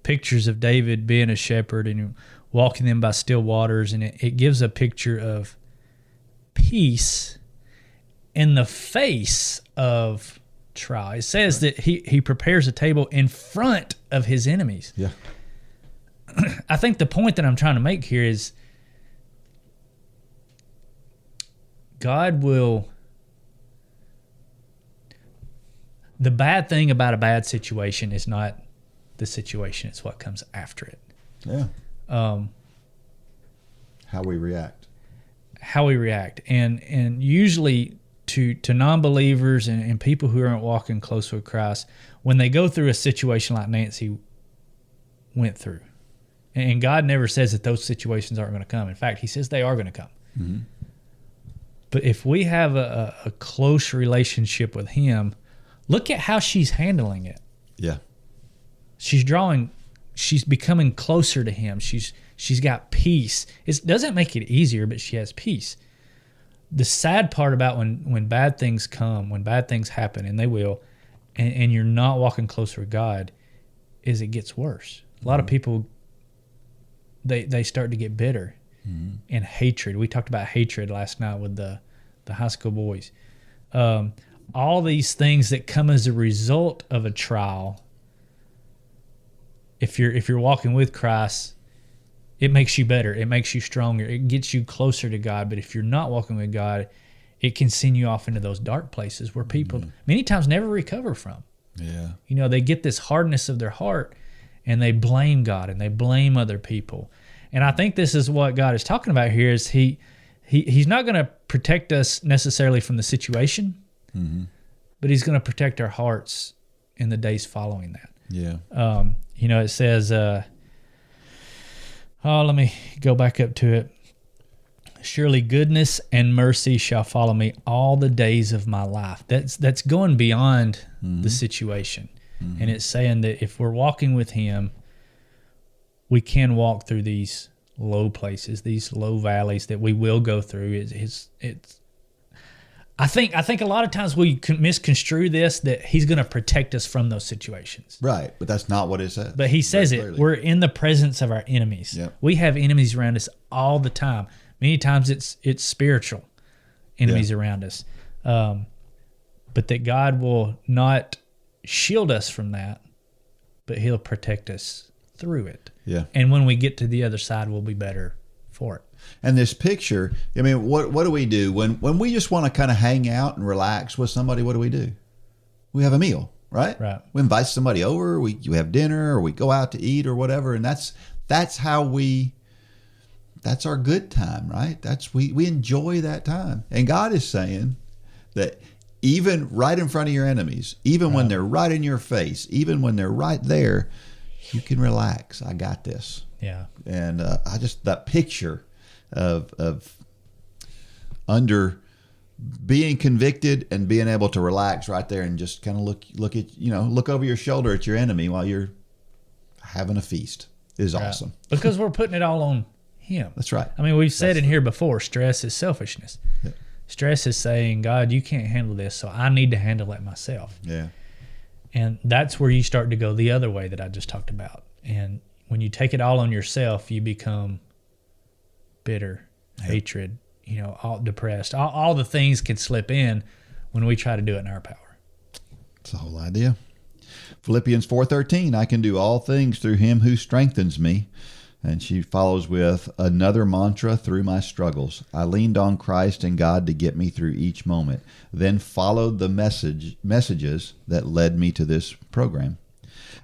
Speaker 3: pictures of David being a shepherd and walking them by still waters, and it gives a picture of peace in the face of trial. It says that he prepares a table in front of his enemies.
Speaker 2: Yeah.
Speaker 3: I think the point that I'm trying to make here is God will... The bad thing about a bad situation is not the situation, it's what comes after it.
Speaker 2: Yeah. How we react. And usually to non-believers and people who aren't walking close with Christ, when they go through a situation like Nancy went through, and God never says that those situations aren't going to come. In fact, he says they are going to come. But if we have a close relationship with him, look at how she's handling it. Yeah.
Speaker 3: She's becoming closer to him. She's got peace. It doesn't make it easier, but she has peace. The sad part about when bad things come, when bad things happen, and they will, and you're not walking closer with God, is it gets worse. A lot of people, they start to get bitter and hatred. We talked about hatred last night with the high school boys. All these things that come as a result of a trial, if you're walking with Christ, it makes you better. It makes you stronger. It gets you closer to God. But if you're not walking with God, it can send you off into those dark places where people many times never recover from.
Speaker 2: Yeah.
Speaker 3: They get this hardness of their heart and they blame God and they blame other people. And I think this is what God is talking about here is he's not going to protect us necessarily from the situation, but he's going to protect our hearts in the days following that.
Speaker 2: Yeah.
Speaker 3: It says, let me go back up to it. Surely goodness and mercy shall follow me all the days of my life. That's going beyond the situation. And it's saying that if we're walking with him, we can walk through these low places, these low valleys that we will go through. I think a lot of times we misconstrue this, that he's going to protect us from those situations.
Speaker 2: Right, but that's not what it says.
Speaker 3: But he says
Speaker 2: Very clearly.
Speaker 3: we're in the presence of our enemies.
Speaker 2: Yep.
Speaker 3: We have enemies around us all the time. Many times it's spiritual enemies around us. But that God will not shield us from that, but he'll protect us through it.
Speaker 2: Yeah.
Speaker 3: And when we get to the other side, we'll be better for it.
Speaker 2: And this picture, I mean, what do we do when we just want to kind of hang out and relax with somebody? What do? We have a meal, right?
Speaker 3: Right.
Speaker 2: We invite somebody over. We have dinner, or we go out to eat, or whatever. And that's our good time, right? We enjoy that time. And God is saying that even right in front of your enemies, even when they're right in your face, even when they're right there, you can relax. I got this.
Speaker 3: Yeah.
Speaker 2: And that picture of under being convicted and being able to relax right there and just kind of look over your shoulder at your enemy while you're having a feast is awesome.
Speaker 3: Because we're putting it all on him.
Speaker 2: That's right.
Speaker 3: I mean, we've said in here before, stress is selfishness.
Speaker 2: Yeah.
Speaker 3: Stress is saying, God, you can't handle this, so I need to handle it myself.
Speaker 2: Yeah.
Speaker 3: And that's where you start to go the other way that I just talked about. And when you take it all on yourself, you become bitter, hatred, all depressed. All the things can slip in when we try to do it in our power.
Speaker 2: That's the whole idea. Philippians 4:13, I can do all things through him who strengthens me. And she follows with another mantra through my struggles. I leaned on Christ and God to get me through each moment, then followed the messages that led me to this program.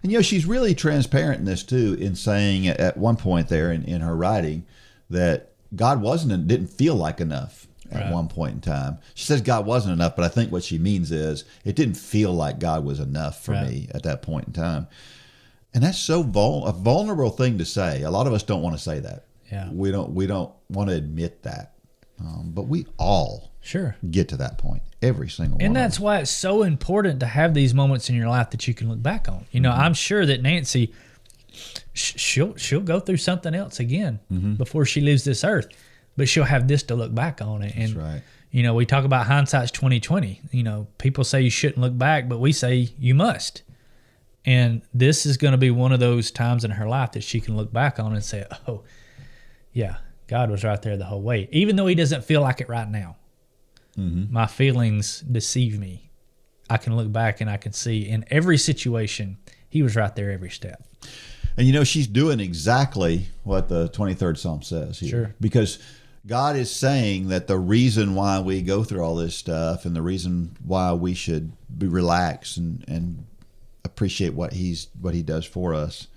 Speaker 2: And, she's really transparent in this, too, in saying at one point there in her writing that God didn't feel like enough at one point in time. She says God wasn't enough, but I think what she means is it didn't feel like God was enough for me at that point in time. And that's so a vulnerable thing to say. A lot of us don't want to say that.
Speaker 3: Yeah.
Speaker 2: We don't want to admit that. But we all get to that point. Every single one.
Speaker 3: And that's why it's so important to have these moments in your life that you can look back on. I'm sure that Nancy, she'll go through something else again before she leaves this earth, but she'll have this to look back on it. And,
Speaker 2: that's right.
Speaker 3: We talk about hindsight's 20/20. People say you shouldn't look back, but we say you must. And this is going to be one of those times in her life that she can look back on and say, oh, yeah, God was right there the whole way. Even though he doesn't feel like it right now. My feelings deceive me. I can look back and I can see in every situation, he was right there every step.
Speaker 2: And she's doing exactly what the 23rd Psalm says here.
Speaker 3: Sure.
Speaker 2: Because God is saying that the reason why we go through all this stuff and the reason why we should be relaxed and appreciate what he does for us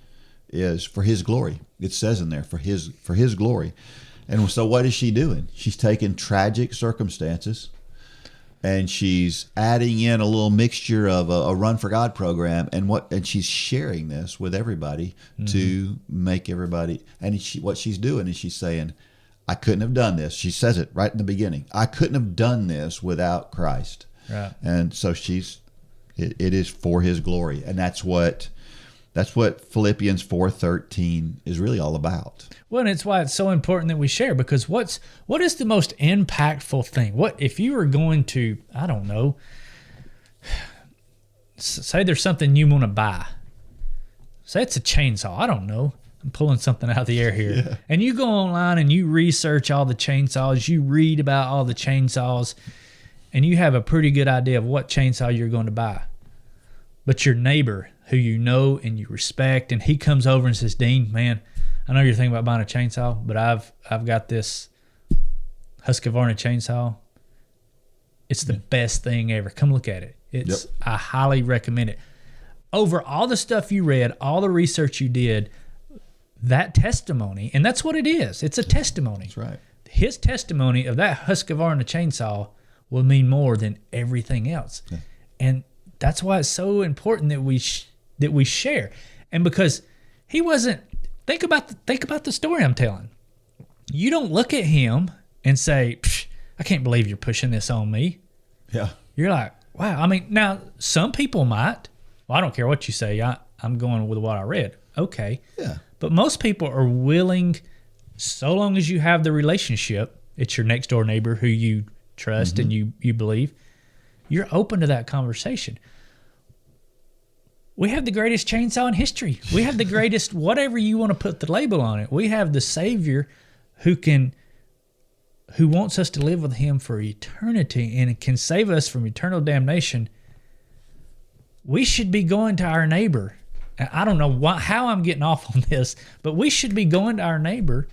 Speaker 2: is for his glory. It says in there for his glory. And so what is she doing? She's taking tragic circumstances and she's adding in a little mixture of a Run for God program and she's sharing this with everybody to make everybody. And what she's doing is she's saying, I couldn't have done this. She says it right in the beginning. I couldn't have done this without Christ.
Speaker 3: Right.
Speaker 2: And so it is for his glory. And that's what Philippians 4:13 is really all about.
Speaker 3: Well, and it's why it's so important that we share, because what is the most impactful thing? What if you were going to, I don't know, say there's something you want to buy. Say it's a chainsaw. I don't know. I'm pulling something out of the air here. Yeah. And you go online and you research all the chainsaws, you read about all the chainsaws, and you have a pretty good idea of what chainsaw you're going to buy. But your neighbor, who you know and you respect, and he comes over and says, Dean, man, I know you're thinking about buying a chainsaw, but I've got this Husqvarna chainsaw. It's the best thing ever. Come look at it. I highly recommend it. Over all the stuff you read, all the research you did, that testimony, and that's what it is. It's a testimony.
Speaker 2: That's right.
Speaker 3: His testimony of that Husqvarna chainsaw will mean more than everything else. Yeah. And that's why it's so important that we share. And because he wasn't, think about the story I'm telling. You don't look at him and say, I can't believe you're pushing this on me.
Speaker 2: Yeah.
Speaker 3: You're like, wow. I mean, now some people might. Well, I don't care what you say. I'm going with what I read. Okay.
Speaker 2: Yeah.
Speaker 3: But most people are willing, so long as you have the relationship, it's your next door neighbor who you trust and you believe, you're open to that conversation. We have the greatest chainsaw in history. We have the greatest, whatever you want to put the label on it. We have the Savior who wants us to live with him for eternity and can save us from eternal damnation. We should be going to our neighbor. I don't know how I'm getting off on this, but we should be going to our neighbor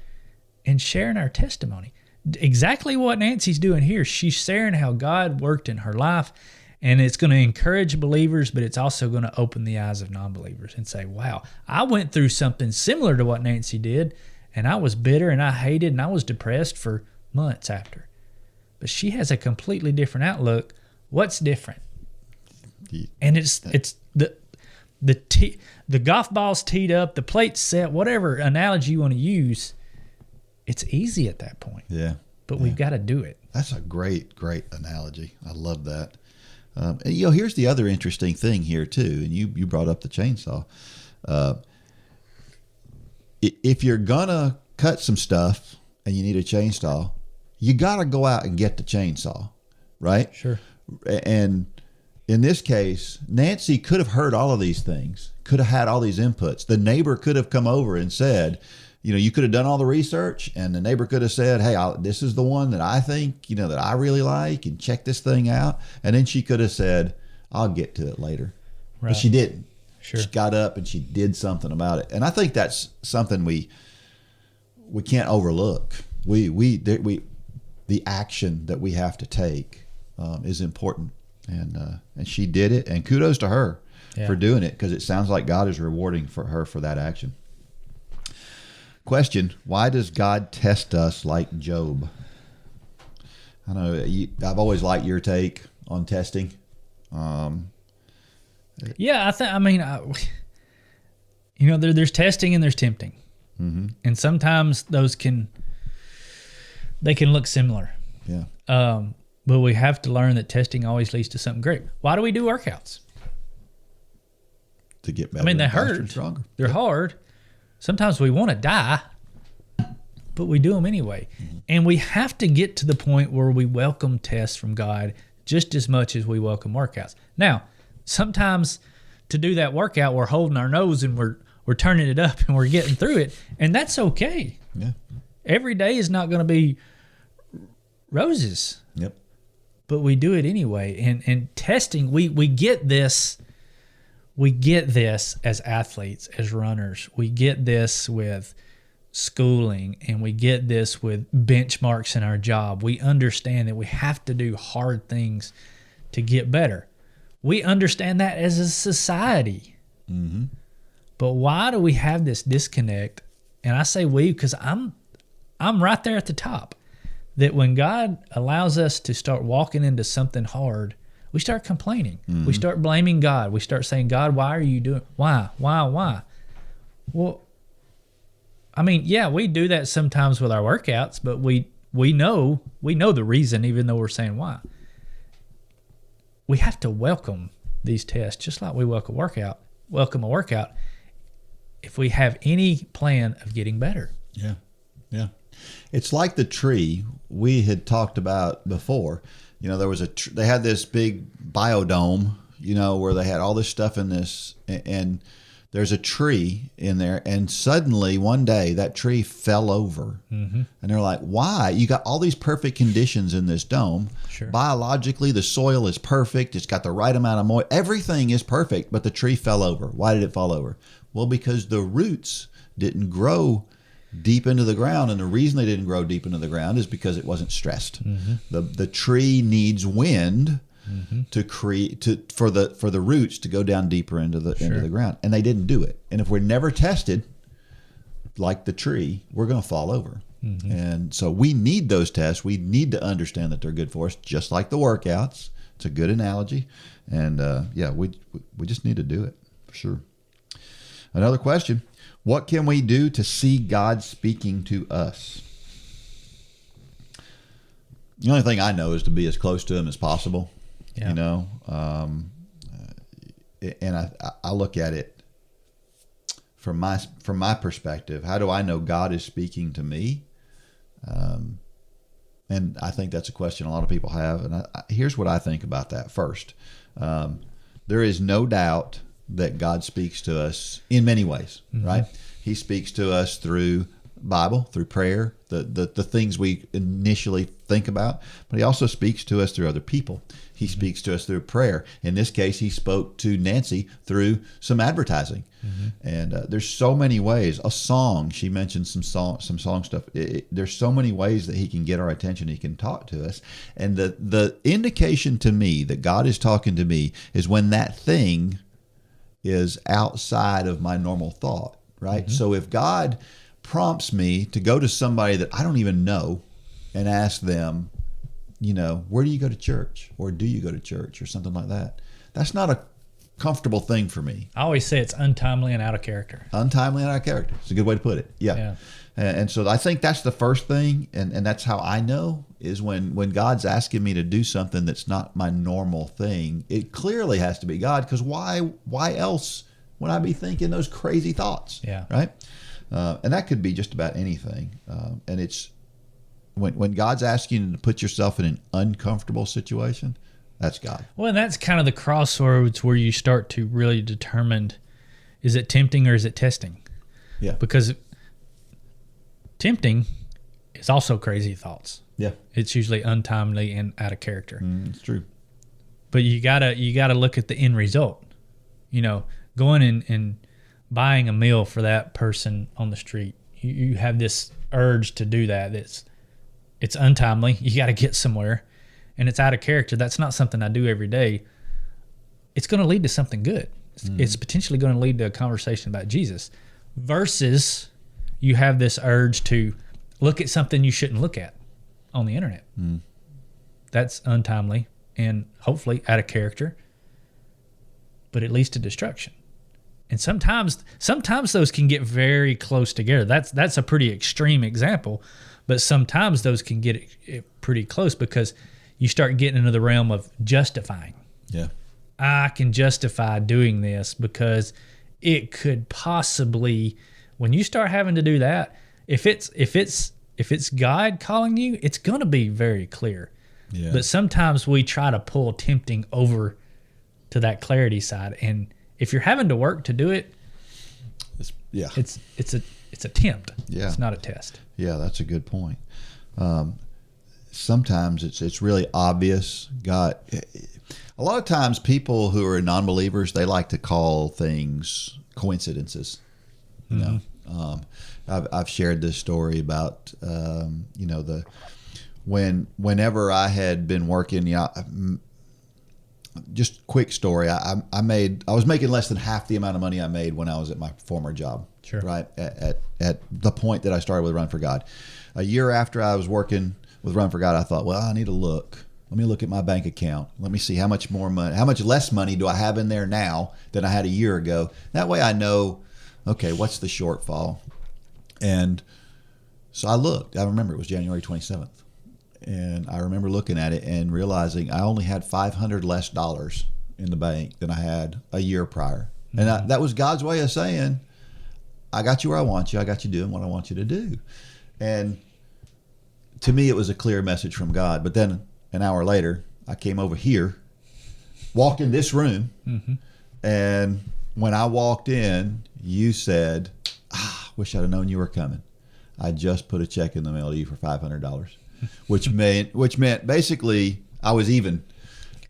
Speaker 3: and sharing our testimony. Exactly what Nancy's doing here. She's sharing how God worked in her life, and it's going to encourage believers, but it's also going to open the eyes of non-believers and say, wow, I went through something similar to what Nancy did, and I was bitter and I hated and I was depressed for months after. But she has a completely different outlook. What's different? And it's the golf ball's teed up, the plate's set, whatever analogy you want to use. It's easy at that point.
Speaker 2: Yeah.
Speaker 3: But we've got to do it. That's
Speaker 2: a great analogy. I love that. And here's the other interesting thing here too. And you brought up the chainsaw. If you're gonna cut some stuff and you need a chainsaw, you got to go out and get the chainsaw, right?
Speaker 3: Sure.
Speaker 2: And in this case, Nancy could have heard all of these things, could have had all these inputs. The neighbor could have come over and said, you could have done all the research, and the neighbor could have said, hey, this is the one that I think, that I really like, and check this thing out. And then she could have said, I'll get to it later. Right. But she didn't.
Speaker 3: Sure.
Speaker 2: She got up and she did something about it. And I think that's something we can't overlook. The action that we have to take is important. And she did it, and kudos to her for doing it, because it sounds like God is rewarding for her for that action. Question: why does God test us like Job? I know I've always liked your take on testing.
Speaker 3: Yeah, there's testing and there's tempting, and sometimes those can look similar.
Speaker 2: Yeah.
Speaker 3: But we have to learn that testing always leads to something great. Why do we do workouts?
Speaker 2: To get better.
Speaker 3: They hurt.
Speaker 2: Stronger.
Speaker 3: They're hard. Sometimes we want to die, but we do them anyway. And we have to get to the point where we welcome tests from God just as much as we welcome workouts. Now, sometimes to do that workout, we're holding our nose and we're turning it up and we're getting through it, and that's okay.
Speaker 2: Yeah.
Speaker 3: Every day is not going to be roses.
Speaker 2: Yep.
Speaker 3: But we do it anyway. And testing, we get this. We get this as athletes, as runners. We get this with schooling, and we get this with benchmarks in our job. We understand that we have to do hard things to get better. We understand that as a society. Mm-hmm. But why do we have this disconnect? And I say we because I'm right there at the top. That when God allows us to start walking into something hard, we start complaining. Mm-hmm. We start blaming God. We start saying, God, why are you doing? Why? Well, we do that sometimes with our workouts, but we know the reason, even though we're saying why. We have to welcome these tests, just like we welcome a workout, if we have any plan of getting better.
Speaker 2: Yeah. Yeah. It's like the tree we had talked about before. There was they had this big biodome, where they had all this stuff in this, and there's a tree in there, and suddenly one day that tree fell over. Mm-hmm. And they're like, why? You got all these perfect conditions in this dome.
Speaker 3: Sure.
Speaker 2: Biologically, the soil is perfect. It's got the right amount of moisture. Everything is perfect, but the tree fell over. Why did it fall over? Well, because the roots didn't grow deep into the ground, and the reason they didn't grow deep into the ground is because it wasn't stressed. Mm-hmm. The tree needs wind to create for the roots to go down deeper into the ground, and they didn't do it. And if we're never tested like the tree, we're going to fall over. Mm-hmm. And so we need those tests. We need to understand that they're good for us, just like the workouts. It's a good analogy, and we just need to do it for sure. Another question. What can we do to see God speaking to us? The only thing I know is to be as close to him as possible. Yeah. and I look at it from my perspective. How do I know God is speaking to me? And I think that's a question a lot of people have. And here's what I think about that first. There is no doubt that God speaks to us in many ways, right? He speaks to us through Bible, through prayer, the things we initially think about, but he also speaks to us through other people. He speaks to us through prayer. In this case, he spoke to Nancy through some advertising. And there's so many ways. A song, she mentioned some song stuff. There's so many ways that he can get our attention. He can talk to us. And the indication to me that God is talking to me is when that thing is outside of my normal thought, right? So if God prompts me to go to somebody that I don't even know and ask them, where do you go to church? Or do you go to church? Or something like that. That's not a comfortable thing for me.
Speaker 3: I always say it's untimely and out of character.
Speaker 2: Untimely and out of character. It's a good way to put it. Yeah. And so I think that's the first thing, and that's how I know, is when God's asking me to do something that's not my normal thing, it clearly has to be God, because why else would I be thinking those crazy thoughts?
Speaker 3: Yeah.
Speaker 2: Right? And that could be just about anything. And it's when God's asking you to put yourself in an uncomfortable situation, that's God.
Speaker 3: Well, and that's kind of the crossroads where you start to really determine, is it tempting or is it testing?
Speaker 2: Yeah.
Speaker 3: Because tempting is also crazy thoughts.
Speaker 2: Yeah.
Speaker 3: It's usually untimely and out of character.
Speaker 2: It's true.
Speaker 3: But you gotta look at the end result. Going and buying a meal for that person on the street. You have this urge to do that. It's untimely. You got to get somewhere, and it's out of character. That's not something I do every day. It's going to lead to something good. It's potentially going to lead to a conversation about Jesus, versus you have this urge to look at something you shouldn't look at on the internet. That's untimely and hopefully out of character, but it leads to destruction. And sometimes those can get very close together. That's a pretty extreme example, but sometimes those can get pretty close, because you start getting into the realm of justifying.
Speaker 2: Yeah.
Speaker 3: I can justify doing this because it could possibly, when you start having to do that, if it's God calling you, it's going to be very clear.
Speaker 2: Yeah.
Speaker 3: But sometimes we try to pull tempting over to that clarity side, and if you're having to work to do it, it's a tempt.
Speaker 2: Yeah.
Speaker 3: It's not a test.
Speaker 2: Yeah, that's a good point. Sometimes it's really obvious. God, a lot of times people who are non-believers, they like to call things coincidences. I've shared this story about whenever I had been working, just quick story. I was making less than half the amount of money I made when I was at my former job.
Speaker 3: Sure.
Speaker 2: Right at the point that I started with Run for God. A year after I was working with Run for God, I thought, well, I need to look. Let me look at my bank account. Let me see how much less money do I have in there now than I had a year ago. That way I know, okay, what's the shortfall? And so I looked. I remember it was January 27th. And I remember looking at it and realizing I only had $500 less in the bank than I had a year prior. And that was God's way of saying, I got you where I want you. I got you doing what I want you to do. And to me, it was a clear message from God. But then an hour later, I came over here, walked in this room, and when I walked in, you said, wish I'd have known you were coming. I just put a check in the mail to you for $500. Which meant basically I was even,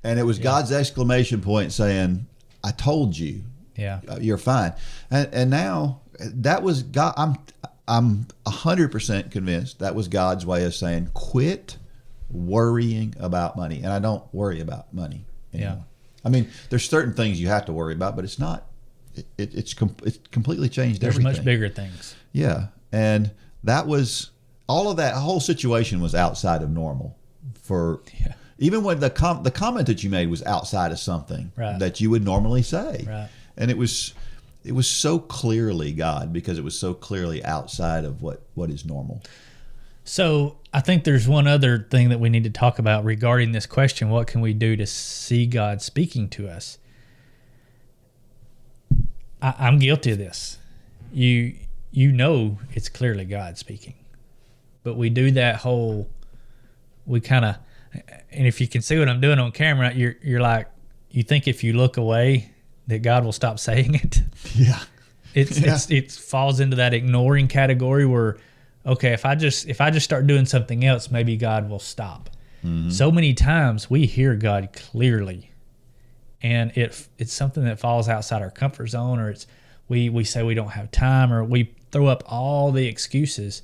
Speaker 2: and it was God's exclamation point saying, "I told you, you're fine." And now that was God. I'm 100% convinced that was God's way of saying, "Quit worrying about money." And I don't worry about money anymore. I mean, there's certain things you have to worry about, but it's not. It's completely changed everything.
Speaker 3: There's much bigger things.
Speaker 2: Yeah, and that was. All of that whole situation was outside of normal. Even when the comment that you made was outside of something that you would normally say, and it was so clearly God, because it was so clearly outside of what is normal.
Speaker 3: So I think there's one other thing that we need to talk about regarding this question: what can we do to see God speaking to us? I'm guilty of this. You know it's clearly God speaking, but we do that whole. We kind of, and if you can see what I'm doing on camera, you're like, you think if you look away that God will stop saying it.
Speaker 2: Yeah.
Speaker 3: It falls into that ignoring category where, okay, if I just start doing something else, maybe God will stop. Mm-hmm. So many times we hear God clearly, and it's something that falls outside our comfort zone, or it's we say we don't have time, or we throw up all the excuses.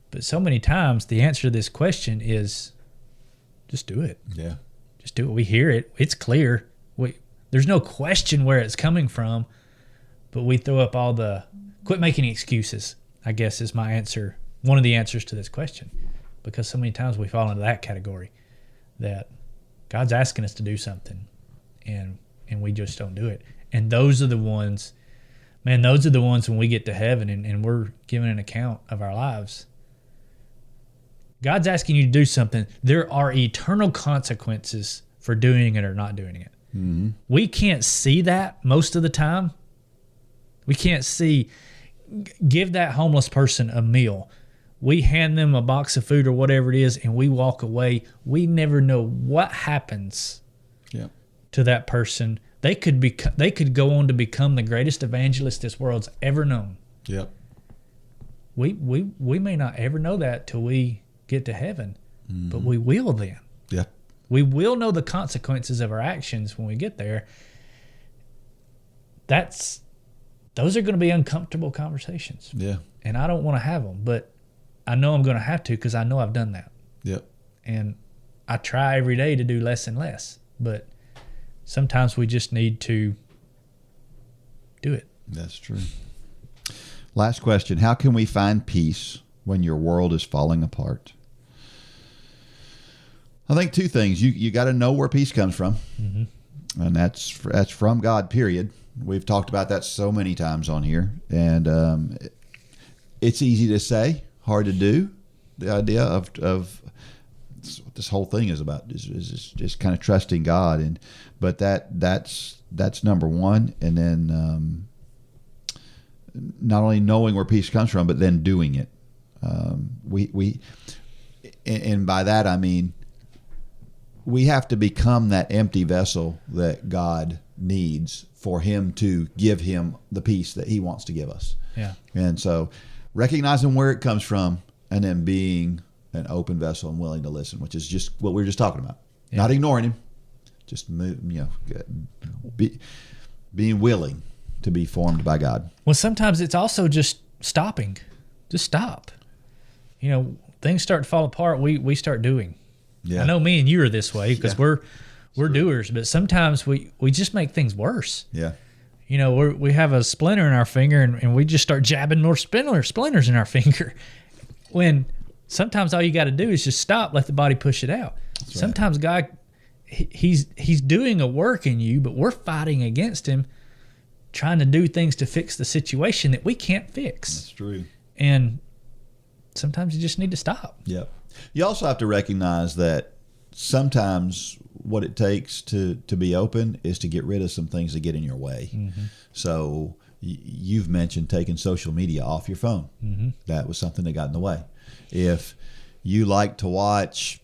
Speaker 3: But so many times the answer to this question is just do it.
Speaker 2: Yeah.
Speaker 3: Just do it. We hear it. It's clear. There's no question where it's coming from, but we throw up all the quit making excuses, I guess, is my answer. One of the answers to this question, because so many times we fall into that category that God's asking us to do something and we just don't do it. And those are the ones, man, when we get to heaven and we're given an account of our lives. God's asking you to do something. There are eternal consequences for doing it or not doing it. Mm-hmm. We can't see that most of the time. We can't see, give that homeless person a meal. We hand them a box of food or whatever it is, and we walk away. We never know what happens to that person. They could go on to become the greatest evangelist this world's ever known.
Speaker 2: Yep.
Speaker 3: We may not ever know that till we get to heaven, but we will then.
Speaker 2: Yeah.
Speaker 3: We will know the consequences of our actions when we get there. Those are going to be uncomfortable conversations.
Speaker 2: Yeah.
Speaker 3: And I don't want to have them, but I know I'm going to have to because I know I've done that.
Speaker 2: Yep.
Speaker 3: And I try every day to do less and less, but sometimes we just need to do it.
Speaker 2: That's true. Last question. How can we find peace when your world is falling apart? I think two things. You got to know where peace comes from, and that's from God, period. We've talked about that so many times on here, and it's easy to say, hard to do. The idea of what this whole thing is about is just kind of trusting God, but that's number one, and then not only knowing where peace comes from, but then doing it. And by that I mean we have to become that empty vessel that God needs for Him to give Him the peace that He wants to give us.
Speaker 3: Yeah.
Speaker 2: And so recognizing where it comes from and then being an open vessel and willing to listen, which is just what we were just talking about. Yeah. Not ignoring Him, just being willing to be formed by God.
Speaker 3: Well, sometimes it's also just stopping. Just stop. Things start to fall apart. We start doing. Yeah. I know me and you are this way because we're doers, but sometimes we just make things worse.
Speaker 2: Yeah.
Speaker 3: We have a splinter in our finger and we just start jabbing more splinters in our finger. When sometimes all you got to do is just stop, let the body push it out. That's sometimes God, he's doing a work in you, but we're fighting against Him, trying to do things to fix the situation that we can't fix.
Speaker 2: That's true.
Speaker 3: And sometimes you just need to stop.
Speaker 2: Yep. You also have to recognize that sometimes what it takes to be open is to get rid of some things that get in your way. Mm-hmm. So you've mentioned taking social media off your phone. Mm-hmm. That was something that got in the way. If you like to watch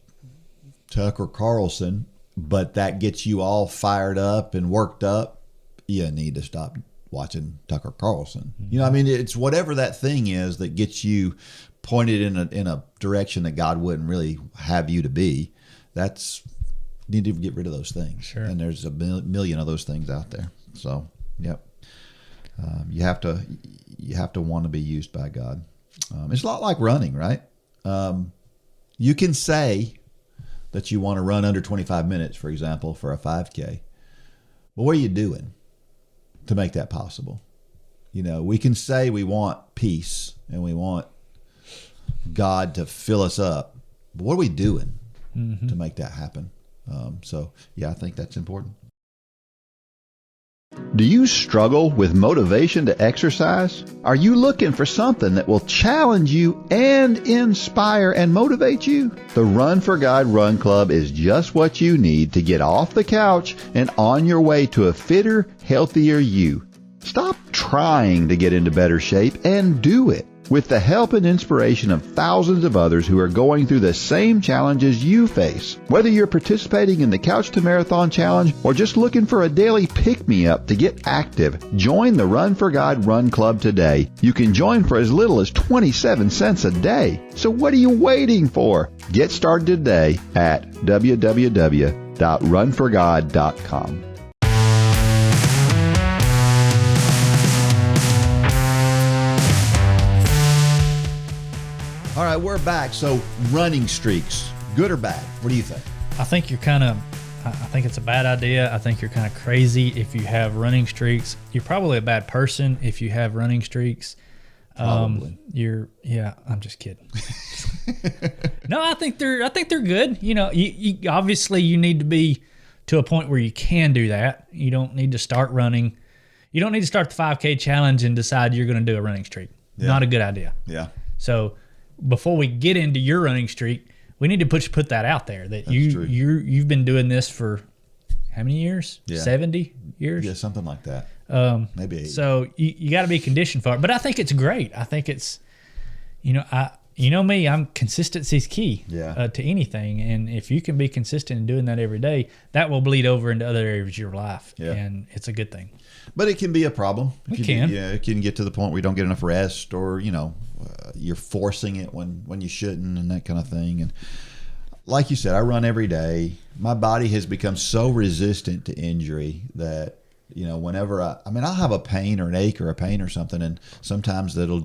Speaker 2: Tucker Carlson, but that gets you all fired up and worked up, you need to stop watching Tucker Carlson. Mm-hmm. It's whatever that thing is that gets you pointed in a direction that God wouldn't really have you to be. You need to get rid of those things.
Speaker 3: Sure.
Speaker 2: And there's a million of those things out there. So, yep. You have to want to be used by God. It's a lot like running, right? You can say that you want to run under 25 minutes, for example, for a 5K. But what are you doing to make that possible? We can say we want peace and we want God to fill us up, but what are we doing to make that happen? I think that's important. Do you struggle with motivation to exercise? Are you looking for something that will challenge you and inspire and motivate you? The Run for God Run Club is just what you need to get off the couch and on your way to a fitter, healthier you. Stop trying to get into better shape and do it. With the help and inspiration of thousands of others who are going through the same challenges you face. Whether you're participating in the Couch to Marathon Challenge or just looking for a daily pick-me-up to get active, join the Run for God Run Club today. You can join for as little as 27 cents a day. So what are you waiting for? Get started today at www.runforgod.com. All right, we're back. So running streaks, good or bad? What do you think?
Speaker 3: I think it's a bad idea. I think you're kind of crazy if you have running streaks. You're probably a bad person if you have running streaks.
Speaker 2: Probably.
Speaker 3: I'm just kidding. No, I think they're good. You know, you obviously you need to be to a point where you can do that. You don't need to start running. You don't need to start the 5K challenge and decide you're going to do a running streak. Yeah. Not a good idea.
Speaker 2: Yeah.
Speaker 3: So before we get into your running streak, we need to put that out there that you've been doing this for how many years?
Speaker 2: Yeah.
Speaker 3: 70 years?
Speaker 2: Yeah, something like that. Maybe 80.
Speaker 3: So you got to be conditioned for it. But I think it's great. I think it's, me, consistency's key to anything. And if you can be consistent in doing that every day, that will bleed over into other areas of your life. Yeah. And it's a good thing.
Speaker 2: But it can be a problem.
Speaker 3: It can.
Speaker 2: It can get to the point where you don't get enough rest, or you're forcing it when you shouldn't, and that kind of thing. And like you said, I run every day. My body has become so resistant to injury that whenever I'll have a pain or an ache or a pain or something, and sometimes it'll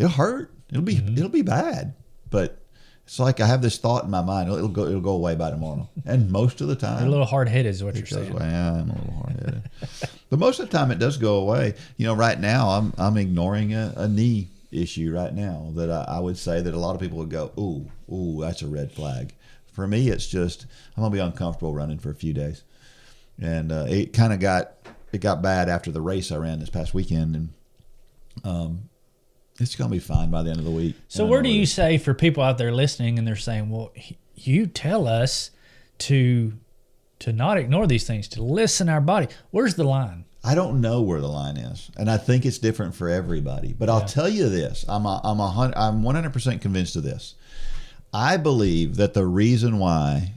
Speaker 2: hurt. It'll be bad, but it's like I have this thought in my mind. It'll go away by tomorrow. And most of the time,
Speaker 3: you're a little hard-headed is what you're saying.
Speaker 2: Yeah, I'm a little hard-headed. But most of the time it does go away. Right now I'm ignoring a knee issue right now that I would say that a lot of people would go, ooh, that's a red flag. For me, it's just I'm gonna be uncomfortable running for a few days, and it kind of got bad after the race I ran this past weekend, and it's gonna be fine by the end of the week.
Speaker 3: So where do you say for people out there listening and they're saying, well, you tell us to not ignore these things, to listen to our body. Where's the line?
Speaker 2: I don't know where the line is, and I think it's different for everybody. But I'll tell you this: I'm 100% convinced of this. I believe that the reason why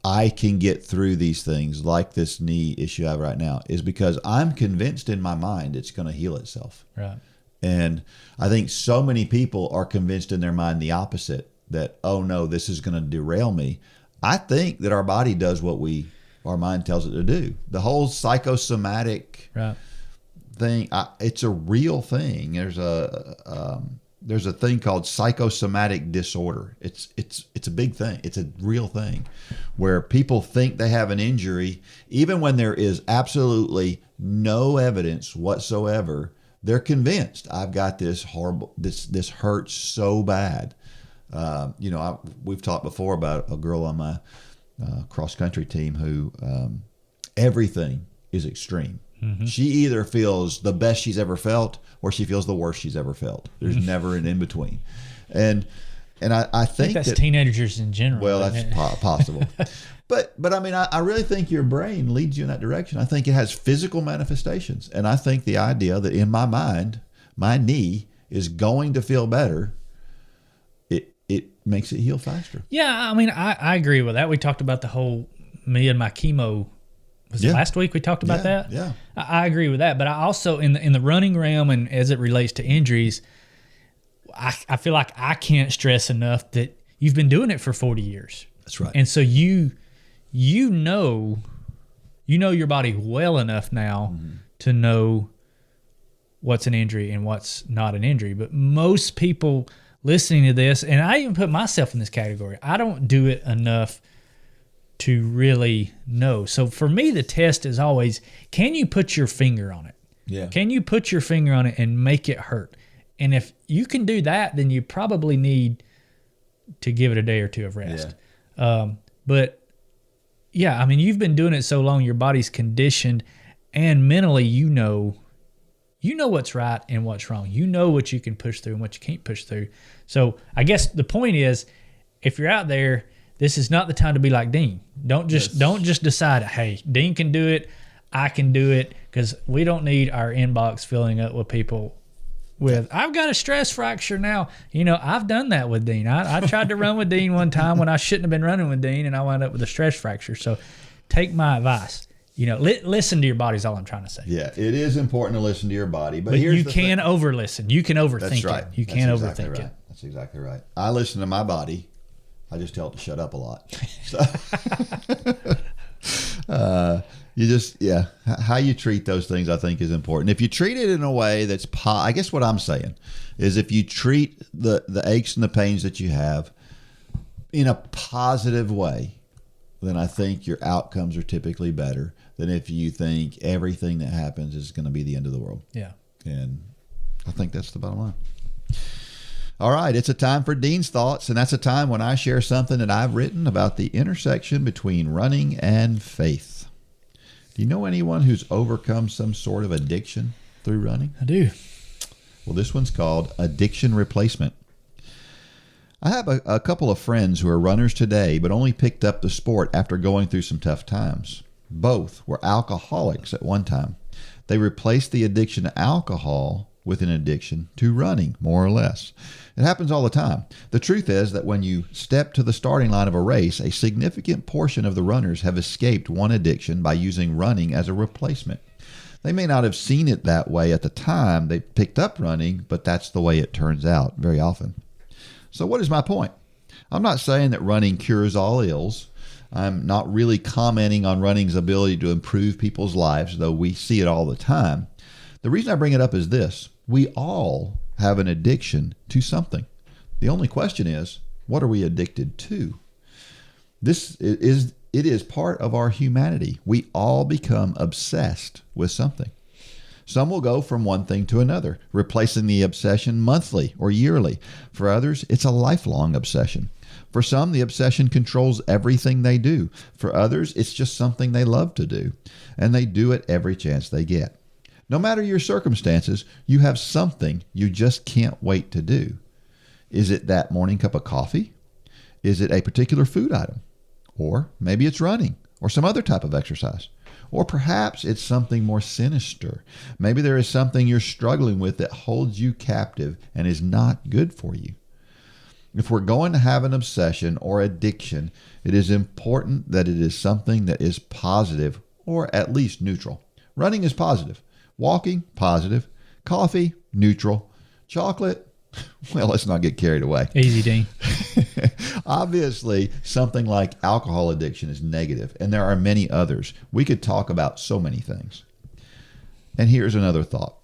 Speaker 2: I can get through these things, like this knee issue I have right now, is because I'm convinced in my mind it's going to heal itself.
Speaker 3: Right.
Speaker 2: And I think so many people are convinced in their mind the opposite, that, oh no, this is going to derail me. I think that our body does what our mind tells it to do. The whole psychosomatic thing, it's a real thing. There's a thing called psychosomatic disorder. It's a big thing. It's a real thing where people think they have an injury, even when there is absolutely no evidence whatsoever. They're convinced I've got this horrible, this hurts so bad. We've talked before about a girl on my cross country team who everything is extreme. Mm-hmm. She either feels the best she's ever felt or she feels the worst she's ever felt. There's never an in between. And I think
Speaker 3: that's teenagers in general.
Speaker 2: Well, that's possible. But I really think your brain leads you in that direction. I think it has physical manifestations. And I think the idea that in my mind, my knee is going to feel better, it makes it heal faster.
Speaker 3: Yeah, I agree with that. We talked about the whole me and my chemo. Was it last week we talked about that?
Speaker 2: Yeah.
Speaker 3: I agree with that. But I also, in the running realm and as it relates to injuries, I feel like I can't stress enough that you've been doing it for 40 years.
Speaker 2: That's right.
Speaker 3: And so you know your body well enough now to know what's an injury and what's not an injury. But most people listening to this, and I even put myself in this category, I don't do it enough to really know. So for me, the test is always, can you put your finger on it?
Speaker 2: Yeah.
Speaker 3: Can you put your finger on it and make it hurt? And if you can do that, then you probably need to give it a day or two of rest. Yeah. But yeah, you've been doing it so long, your body's conditioned, and mentally you know what's right and what's wrong. You know what you can push through and what you can't push through. So I guess the point is, if you're out there, this is not the time to be like Dean. Don't just decide, hey, Dean can do it. I can do it, because we don't need our inbox filling up with people with, I've got a stress fracture now. I've done that with Dean. I tried to run with Dean one time when I shouldn't have been running with Dean, and I wound up with a stress fracture. So take my advice. Listen to your body is all I'm trying to say.
Speaker 2: Yeah, it is important to listen to your body. But
Speaker 3: you can over-listen. You can overthink
Speaker 2: That's right.
Speaker 3: it. You can
Speaker 2: exactly
Speaker 3: overthink
Speaker 2: right.
Speaker 3: it.
Speaker 2: That's exactly right. I listen to my body. I just tell it to shut up a lot. So, how you treat those things, I think, is important. If you treat it in a way that's, I guess what I'm saying is, if you treat the aches and the pains that you have in a positive way, then I think your outcomes are typically better than if you think everything that happens is going to be the end of the world.
Speaker 3: Yeah.
Speaker 2: And I think that's the bottom line. All right, it's a time for Dean's Thoughts, and that's a time when I share something that I've written about the intersection between running and faith. Do you know anyone who's overcome some sort of addiction through running?
Speaker 3: I do.
Speaker 2: Well, this one's called addiction replacement. I have a couple of friends who are runners today, but only picked up the sport after going through some tough times. Both were alcoholics at one time. They replaced the addiction to alcohol with an addiction to running, more or less. It happens all the time. The truth is that when you step to the starting line of a race, a significant portion of the runners have escaped one addiction by using running as a replacement. They may not have seen it that way at the time they picked up running, but that's the way it turns out very often. So what is my point? I'm not saying that running cures all ills. I'm not really commenting on running's ability to improve people's lives, though we see it all the time. The reason I bring it up is this. We all have an addiction to something. The only question is, what are we addicted to? It is part of our humanity. We all become obsessed with something. Some will go from one thing to another, replacing the obsession monthly or yearly. For others, it's a lifelong obsession. For some, the obsession controls everything they do. For others, it's just something they love to do, and they do it every chance they get. No matter your circumstances, you have something you just can't wait to do. Is it that morning cup of coffee? Is it a particular food item? Or maybe it's running or some other type of exercise. Or perhaps it's something more sinister. Maybe there is something you're struggling with that holds you captive and is not good for you. If we're going to have an obsession or addiction, it is important that it is something that is positive or at least neutral. Running is positive. Walking, positive. Coffee, neutral. Chocolate, well, let's not get carried away.
Speaker 3: Easy, Dean.
Speaker 2: Obviously, something like alcohol addiction is negative, and there are many others. We could talk about so many things. And here's another thought.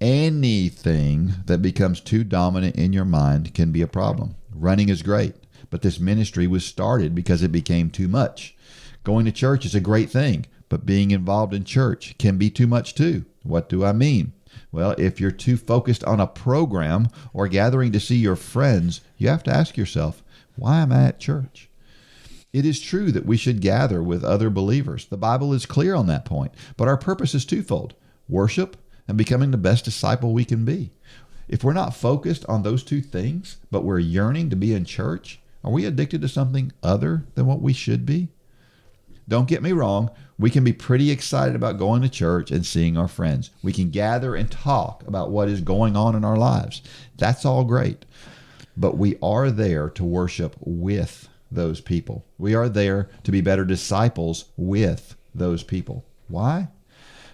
Speaker 2: Anything that becomes too dominant in your mind can be a problem. Running is great, but this ministry was started because it became too much. Going to church is a great thing, but being involved in church can be too much too. What do I mean? Well, if you're too focused on a program or gathering to see your friends, you have to ask yourself, why am I at church? It is true that we should gather with other believers. The Bible is clear on that point, but our purpose is twofold: worship and becoming the best disciple we can be. If we're not focused on those two things, but we're yearning to be in church, are we addicted to something other than what we should be? Don't get me wrong, we can be pretty excited about going to church and seeing our friends. We can gather and talk about what is going on in our lives. That's all great. But we are there to worship with those people. We are there to be better disciples with those people. Why?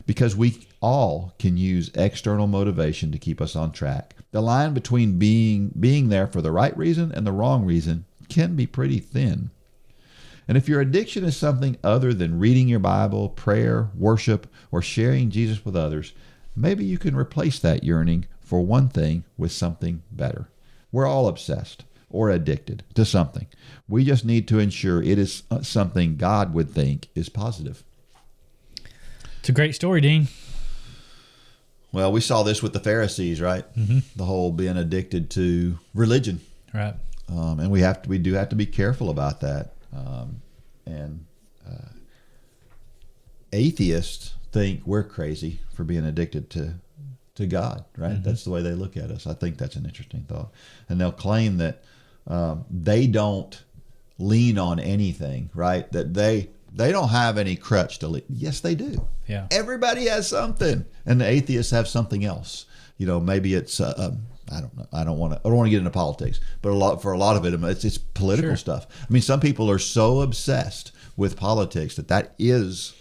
Speaker 2: Because we all can use external motivation to keep us on track. The line between being there for the right reason and the wrong reason can be pretty thin. And if your addiction is something other than reading your Bible, prayer, worship, or sharing Jesus with others, maybe you can replace that yearning for one thing with something better. We're all obsessed or addicted to something. We just need to ensure it is something God would think is positive.
Speaker 3: It's a great story, Dean.
Speaker 2: Well, we saw this with the Pharisees, right? Mm-hmm. The whole being addicted to religion.
Speaker 3: Right.
Speaker 2: And we do have to be careful about that. Atheists think we're crazy for being addicted to God, right? Mm-hmm. That's the way they look at us. I think that's an interesting thought. And they'll claim that they don't lean on anything, right? That They don't have any crutch to lead. Yes, they do.
Speaker 3: Yeah.
Speaker 2: Everybody has something, and the atheists have something else. Maybe it's I don't know. I don't want to get into politics, but for a lot of it, it's political stuff. I mean, some people are so obsessed with politics that is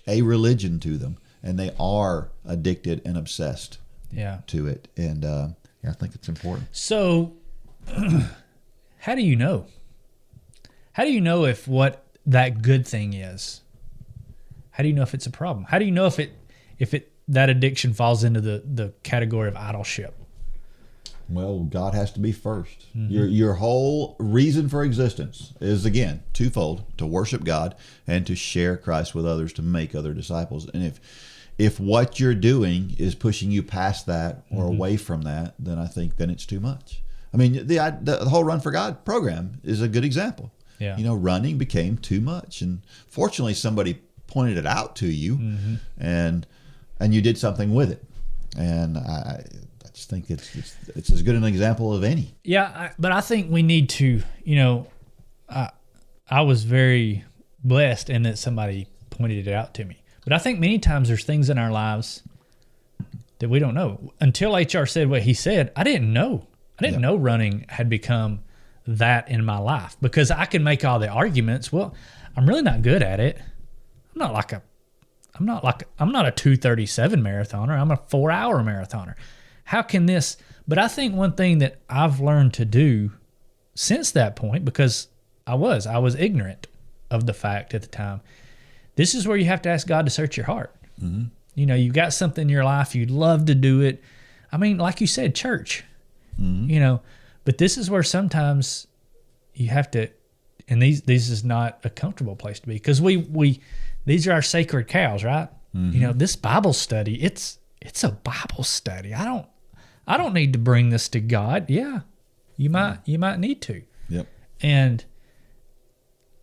Speaker 2: a religion to them, and they are addicted and obsessed to it. And I think it's important.
Speaker 3: So, how do you know? How do you know if what that good thing is? How do you know if it's a problem? How do you know if that addiction falls into the category of idolship?
Speaker 2: Well, God has to be first. Your whole reason for existence is, again, twofold: to worship God and to share Christ with others, to make other disciples. And if what you're doing is pushing you past that or away from that, then I think it's too much. I mean, the whole Run for God program is a good example.
Speaker 3: Yeah.
Speaker 2: Running became too much, and fortunately, somebody pointed it out to you, and you did something with it. And I just think it's as good an example of any.
Speaker 3: Yeah, but I think we need to, I was very blessed in that somebody pointed it out to me. But I think many times there's things in our lives that we don't know. Until HR said what he said, I didn't know. I didn't know running had become that in my life, because I can make all the arguments. Well, I'm really not good at it. I'm not a 2:37 marathoner. I'm a 4-hour marathoner. How can this? But I think one thing that I've learned to do since that point, because I was ignorant of the fact at the time. This is where you have to ask God to search your heart. Mm-hmm. You've got something in your life, you'd love to do it. I mean, like you said, church. Mm-hmm. But this is where sometimes you have to, and this is not a comfortable place to be, because we these are our sacred cows, right? Mm-hmm. This Bible study, it's a Bible study. I don't need to bring this to God. Yeah, you might need to.
Speaker 2: Yep.
Speaker 3: And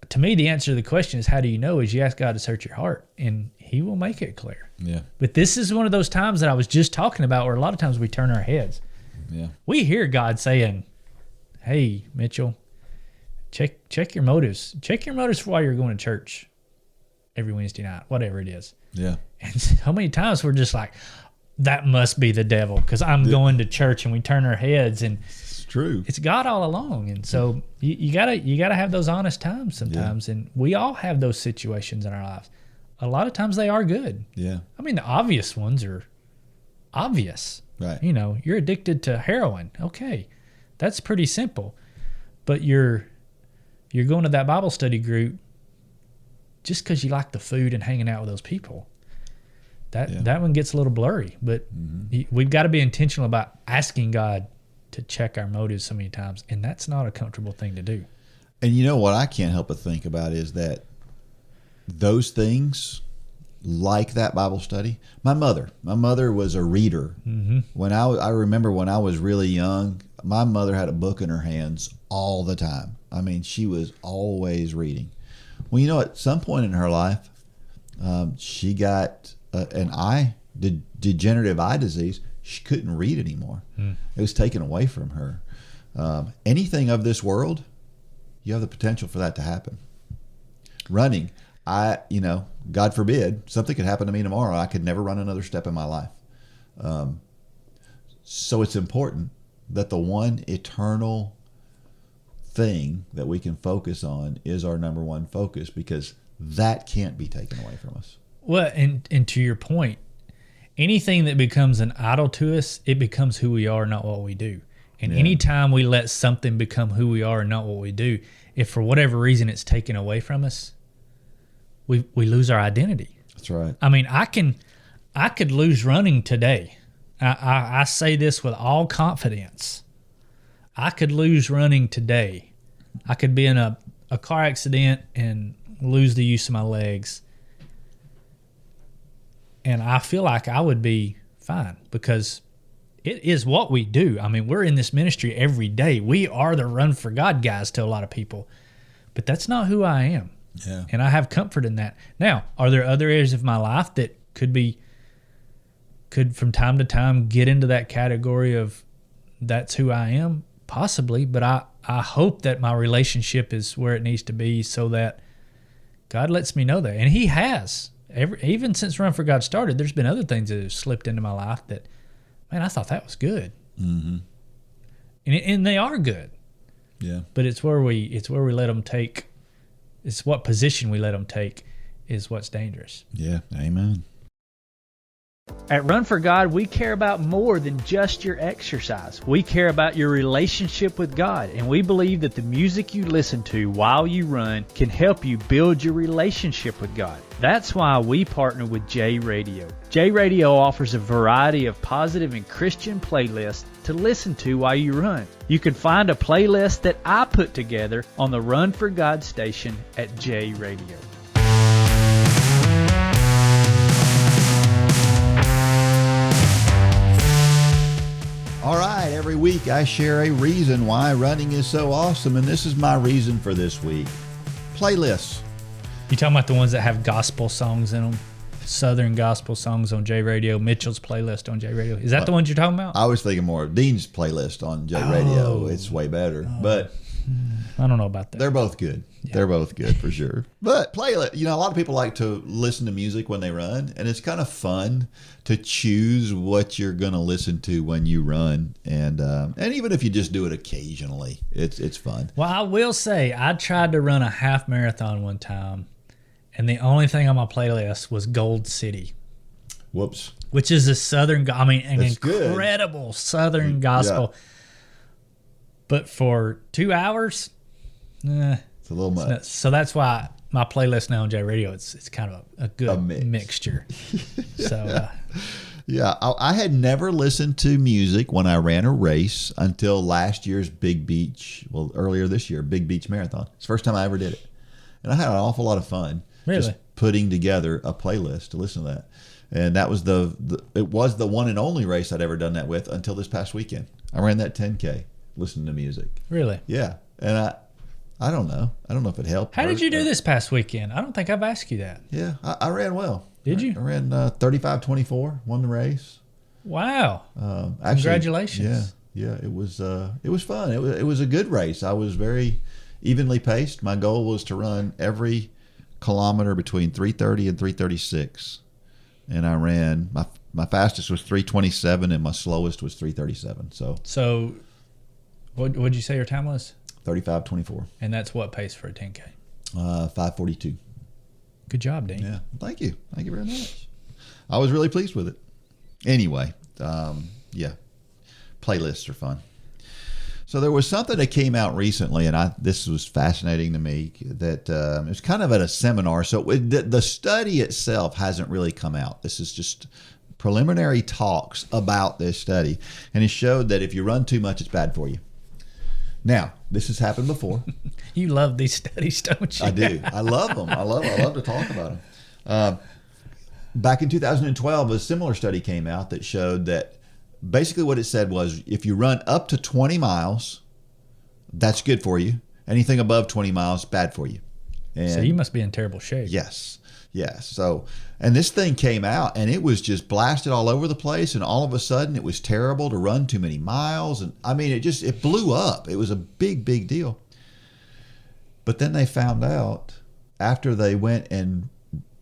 Speaker 3: to me, the answer to the question is, how do you know? Is you ask God to search your heart, and He will make it clear.
Speaker 2: Yeah.
Speaker 3: But this is one of those times that I was just talking about, where a lot of times we turn our heads.
Speaker 2: Yeah.
Speaker 3: We hear God saying, "Hey, Mitchell, check your motives. Check your motives for why you're going to church every Wednesday night, whatever it is."
Speaker 2: Yeah.
Speaker 3: And so many times we're just like, that must be the devil, because I'm going to church, and we turn our heads, and
Speaker 2: it's true.
Speaker 3: It's God all along. And so you gotta have those honest times sometimes. Yeah. And we all have those situations in our lives. A lot of times they are good.
Speaker 2: Yeah.
Speaker 3: I mean, the obvious ones are obvious.
Speaker 2: Right.
Speaker 3: You're addicted to heroin. Okay. That's pretty simple. But you're going to that Bible study group just because you like the food and hanging out with those people. That one gets a little blurry. But we've got to be intentional about asking God to check our motives so many times, and that's not a comfortable thing to do.
Speaker 2: And what I can't help but think about is that those things, like that Bible study, my mother was a reader. Mm-hmm. When I remember when I was really young, my mother had a book in her hands all the time. I mean, she was always reading. Well, at some point in her life, she got degenerative eye disease. She couldn't read anymore. It was taken away from her. Anything of this world, you have the potential for that to happen. Running, God forbid, something could happen to me tomorrow. I could never run another step in my life. So it's important that the one eternal thing that we can focus on is our number one focus, because that can't be taken away from us.
Speaker 3: Well, and to your point, anything that becomes an idol to us, it becomes who we are, not what we do. And anytime we let something become who we are and not what we do, if for whatever reason it's taken away from us, we lose our identity.
Speaker 2: That's right.
Speaker 3: I mean, I could lose running today. I say this with all confidence. I could lose running today. I could be in a car accident and lose the use of my legs. And I feel like I would be fine, because it is what we do. I mean, we're in this ministry every day. We are the Run for God guys to a lot of people. But that's not who I am.
Speaker 2: Yeah.
Speaker 3: And I have comfort in that. Now, are there other areas of my life that could from time to time get into that category of that's who I am? Possibly. But I hope that my relationship is where it needs to be, so that God lets me know that. And he has. Even since Run for God started, there's been other things that have slipped into my life that, man, I thought that was good. Mm-hmm. And they are good.
Speaker 2: Yeah.
Speaker 3: But it's where we let them take. It's what position we let them take is what's dangerous.
Speaker 2: Yeah. Amen.
Speaker 3: At Run for God, we care about more than just your exercise. We care about your relationship with God, and we believe that the music you listen to while you run can help you build your relationship with God. That's why we partner with J Radio. J Radio offers a variety of positive and Christian playlists to listen to while you run. You can find a playlist that I put together on the Run for God station at J Radio.
Speaker 2: All right, every week I share a reason why running is so awesome, and this is my reason for this week. Playlists.
Speaker 3: You talking about the ones that have gospel songs in them? Southern gospel songs on J Radio, Mitchell's playlist on J Radio. Is that the ones you're talking about?
Speaker 2: I was thinking more of Dean's playlist on J Radio. It's way better, but
Speaker 3: I don't know about that.
Speaker 2: they're both good. Yeah. They're both good for sure. But playlist, a lot of people like to listen to music when they run, and it's kind of fun to choose what you're going to listen to when you run, and even if you just do it occasionally, it's fun.
Speaker 3: Well, I will say I tried to run a half marathon one time, and the only thing on my playlist was Gold City.
Speaker 2: Whoops.
Speaker 3: Which is a Southern, an
Speaker 2: That's
Speaker 3: incredible
Speaker 2: good.
Speaker 3: Southern gospel.
Speaker 2: Yeah.
Speaker 3: But for 2 hours,
Speaker 2: it's a little much.
Speaker 3: So that's why my playlist now on J Radio, it's kind of a good mixture. So,
Speaker 2: yeah, I had never listened to music when I ran a race until last year's earlier this year, Big Beach Marathon. It's the first time I ever did it. And I had an awful lot of fun just putting together a playlist to listen to that. And that was it was the one and only race I'd ever done that with until this past weekend. I ran that 10K listening to music.
Speaker 3: Really?
Speaker 2: Yeah. And I don't know. I don't know if it helped.
Speaker 3: How did you do this past weekend? I don't think I've asked you that.
Speaker 2: Yeah, I ran well.
Speaker 3: Did you?
Speaker 2: I ran 35-24, won the race.
Speaker 3: Wow.
Speaker 2: Actually,
Speaker 3: congratulations.
Speaker 2: Yeah, it was fun. It was a good race. I was very evenly paced. My goal was to run every kilometer between 3:30 and 3:36. And I ran my fastest was 3:27 and my slowest was 3:37. So
Speaker 3: what'd you say your time was?
Speaker 2: 35-24.
Speaker 3: And that's what pace for a 10K?
Speaker 2: 5:42.
Speaker 3: Good job, Dean.
Speaker 2: Yeah, thank you very much. I was really pleased with it. Anyway, yeah, playlists are fun. So there was something that came out recently, and this was fascinating to me. That it was kind of at a seminar. So the study itself hasn't really come out. This is just preliminary talks about this study, and it showed that if you run too much, it's bad for you. Now, this has happened before.
Speaker 3: You love these studies, don't you?
Speaker 2: I do. I love them. I love to talk about them. Back in 2012, a similar study came out that showed that basically what it said was if you run up to 20 miles, that's good for you. Anything above 20 miles, bad for you. And
Speaker 3: so you must be in terrible shape.
Speaker 2: Yes. So, and this thing came out and it was just blasted all over the place. And all of a sudden it was terrible to run too many miles. And I mean, it blew up. It was a big, big deal. But then they found out after they went and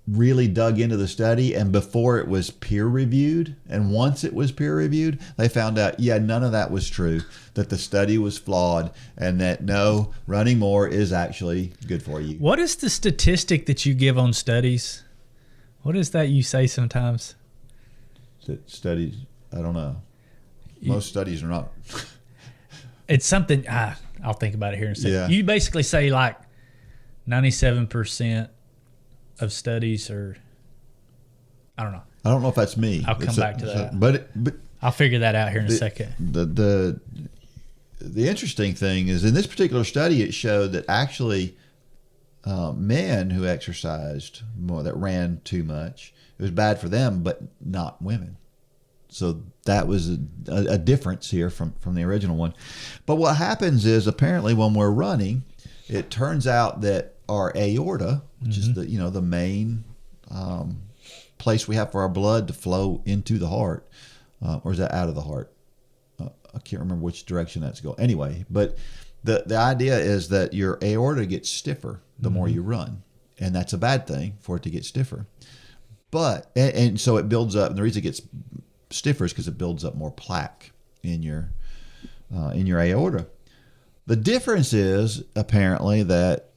Speaker 2: really dug into the study and before it was peer reviewed, and once it was peer reviewed, they found out, none of that was true, that the study was flawed, and that no, running more is actually good for you.
Speaker 3: What is the statistic that you give on studies? What is that you say sometimes?
Speaker 2: Studies, I don't know. Most studies are not.
Speaker 3: It's something, I'll think about it here in a second.
Speaker 2: Yeah.
Speaker 3: You basically say like 97% of studies are, I don't know.
Speaker 2: I don't know if that's me.
Speaker 3: I'll come back to that.
Speaker 2: But
Speaker 3: I'll figure that out here in a second.
Speaker 2: The interesting thing is in this particular study, it showed that actually men who exercised more, that ran too much, it was bad for them, but not women. So that was a difference here from the original one. But what happens is apparently when we're running, it turns out that our aorta, which is the main place we have for our blood to flow into the heart, or is that out of the heart? I can't remember which direction that's going. Anyway, but the idea is that your aorta gets stiffer the more you run, and that's a bad thing for it to get stiffer. But and so it builds up, and the reason it gets stiffer is because it builds up more plaque in your aorta. The difference is apparently that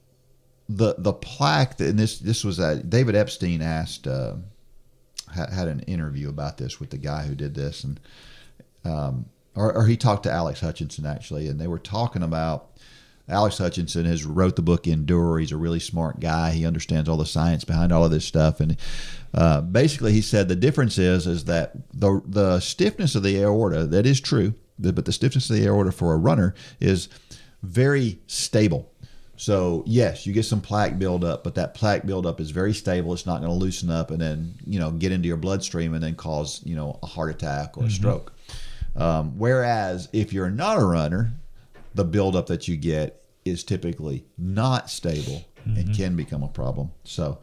Speaker 2: the plaque, and this was David Epstein asked had an interview about this with the guy who did this, and or he talked to Alex Hutchinson actually, and they were talking about. Alex Hutchinson has wrote the book Endure. He's a really smart guy. He understands all the science behind all of this stuff. And basically he said the difference is that the stiffness of the aorta, that is true, but the stiffness of the aorta for a runner is very stable. So yes, you get some plaque buildup, but that plaque buildup is very stable. It's not going to loosen up and then, get into your bloodstream and then cause, a heart attack or a stroke. Whereas if you're not a runner, the buildup that you get is typically not stable and can become a problem. So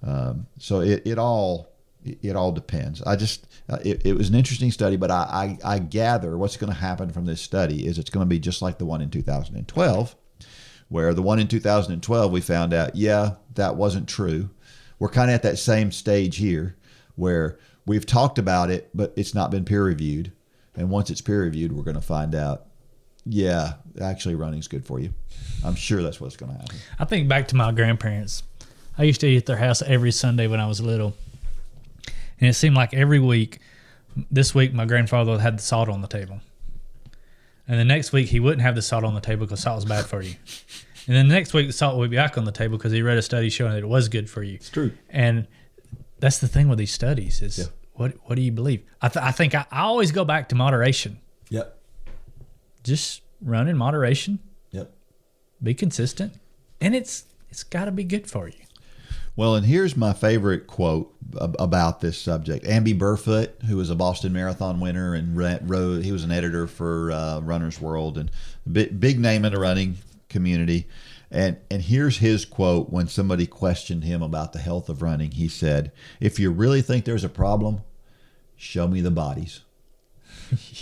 Speaker 2: it all depends. It was an interesting study, but I gather what's going to happen from this study is it's going to be just like the one in 2012, where the one in 2012 we found out, that wasn't true. We're kind of at that same stage here where we've talked about it, but it's not been peer reviewed. And once it's peer reviewed, we're going to find out, actually running's good for you. I'm sure that's what's going to happen.
Speaker 3: I think back to my grandparents. I used to eat at their house every Sunday when I was little. And it seemed like every week, this week my grandfather had the salt on the table. And the next week he wouldn't have the salt on the table because salt was bad for you. And then the next week the salt would be back on the table because he read a study showing that it was good for you.
Speaker 2: It's true.
Speaker 3: And that's the thing with these studies is what do you believe? I think I always go back to moderation.
Speaker 2: Yep.
Speaker 3: Just run in moderation.
Speaker 2: Yep.
Speaker 3: Be consistent. And it's got to be good for you.
Speaker 2: Well, and here's my favorite quote about this subject. Amby Burfoot, who was a Boston Marathon winner and he was an editor for Runner's World and big name in the running community. And here's his quote when somebody questioned him about the health of running. He said, "If you really think there's a problem, show me the bodies."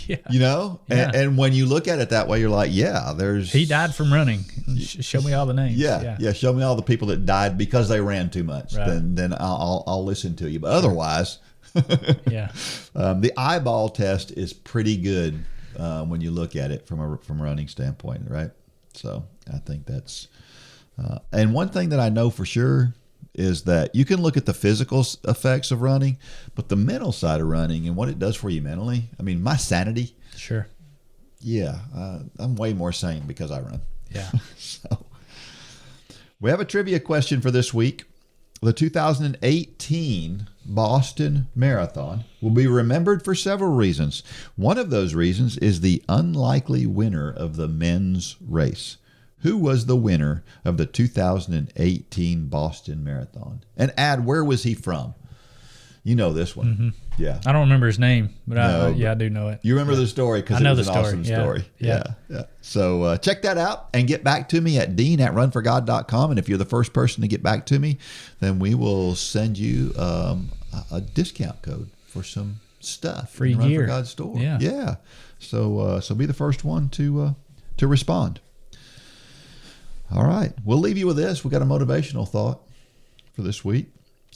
Speaker 3: Yeah.
Speaker 2: And when you look at it that way, you're like,
Speaker 3: he died from running. Show me all the names.
Speaker 2: Yeah. Show me all the people that died because they ran too much. Right. Then I'll listen to you. But otherwise, the eyeball test is pretty good when you look at it from a running standpoint, right? So I think that's and one thing that I know for sure is that you can look at the physical effects of running, but the mental side of running and what it does for you mentally. I mean, my sanity.
Speaker 3: Sure.
Speaker 2: Yeah, I'm way more sane because I run.
Speaker 3: Yeah.
Speaker 2: So we have a trivia question for this week. The 2018 Boston Marathon will be remembered for several reasons. One of those reasons is the unlikely winner of the men's race. Who was the winner of the 2018 Boston Marathon? And Ad, where was he from? You know this one. Mm-hmm. Yeah.
Speaker 3: I don't remember his name, but I do know it.
Speaker 2: You remember the story because it was an awesome story.
Speaker 3: Yeah.
Speaker 2: So check that out and get back to me at dean@runforgod.com. And if you're the first person to get back to me, then we will send you a discount code for some stuff.
Speaker 3: Free
Speaker 2: in the
Speaker 3: gear.
Speaker 2: Run for God store.
Speaker 3: Yeah.
Speaker 2: So be the first one to respond. All right. We'll leave you with this. We got a motivational thought for this week,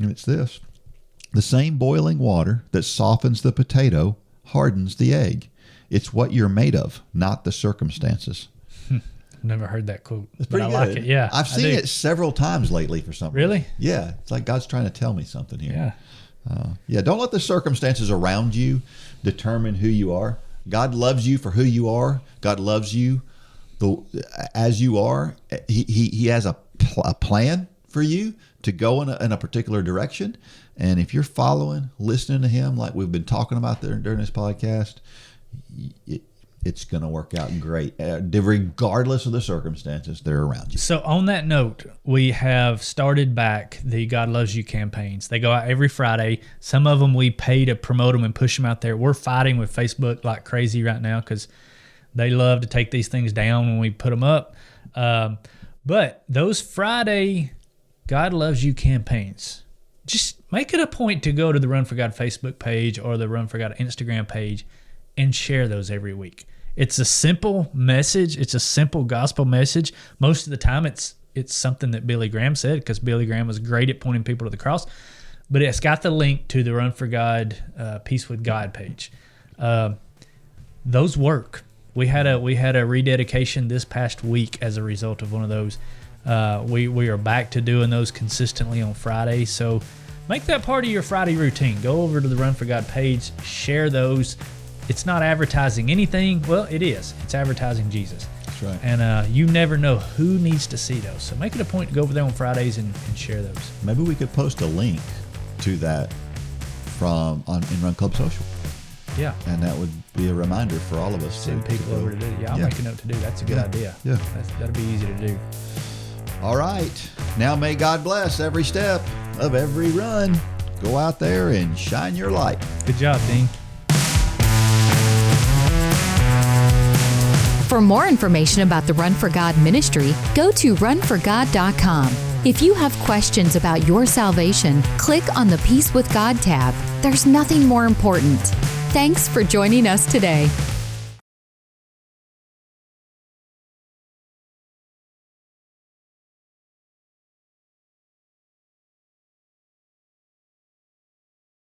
Speaker 2: and it's this. The same boiling water that softens the potato hardens the egg. It's what you're made of, not the circumstances.
Speaker 3: I've never heard that quote.
Speaker 2: It's pretty good.
Speaker 3: I like it. Yeah.
Speaker 2: I've seen it several times lately for some reason.
Speaker 3: Really?
Speaker 2: Yeah. It's like God's trying to tell me something here.
Speaker 3: Yeah.
Speaker 2: Don't let the circumstances around you determine who you are. God loves you for who you are. God loves you as you are. He has a plan for you to go in a particular direction. And if you're following, listening to him like we've been talking about during this podcast, it's going to work out great, regardless of the circumstances that are around you.
Speaker 3: So on that note, we have started back the God Loves You campaigns. They go out every Friday. Some of them we pay to promote them and push them out there. We're fighting with Facebook like crazy right now because they love to take these things down when we put them up. But those Friday God Loves You campaigns, just make it a point to go to the Run for God Facebook page or the Run for God Instagram page and share those every week. It's a simple message. It's a simple gospel message. Most of the time it's it's something that Billy Graham said, because Billy Graham was great at pointing people to the cross. But it's got the link to the Run for God, Peace with God page. Those work. We had a rededication this past week as a result of one of those. We are back to doing those consistently on Fridays. So make that part of your Friday routine. Go over to the Run for God page, share those. It's not advertising anything. Well, it is. It's advertising Jesus.
Speaker 2: That's right.
Speaker 3: And you never know who needs to see those. So make it a point to go over there on Fridays and share those.
Speaker 2: Maybe we could post a link to that in Run Club Social.
Speaker 3: Yeah.
Speaker 2: And that would be a reminder for all of us.
Speaker 3: Send people over to do it. Yeah, I'll make a note to do. That's a good idea.
Speaker 2: Yeah.
Speaker 3: That'll be easy to do.
Speaker 2: All right. Now may God bless every step of every run. Go out there and shine your light.
Speaker 3: Good job, Dean.
Speaker 1: For more information about the Run for God ministry, go to runforgod.com. If you have questions about your salvation, click on the Peace with God tab. There's nothing more important. Thanks for joining us today.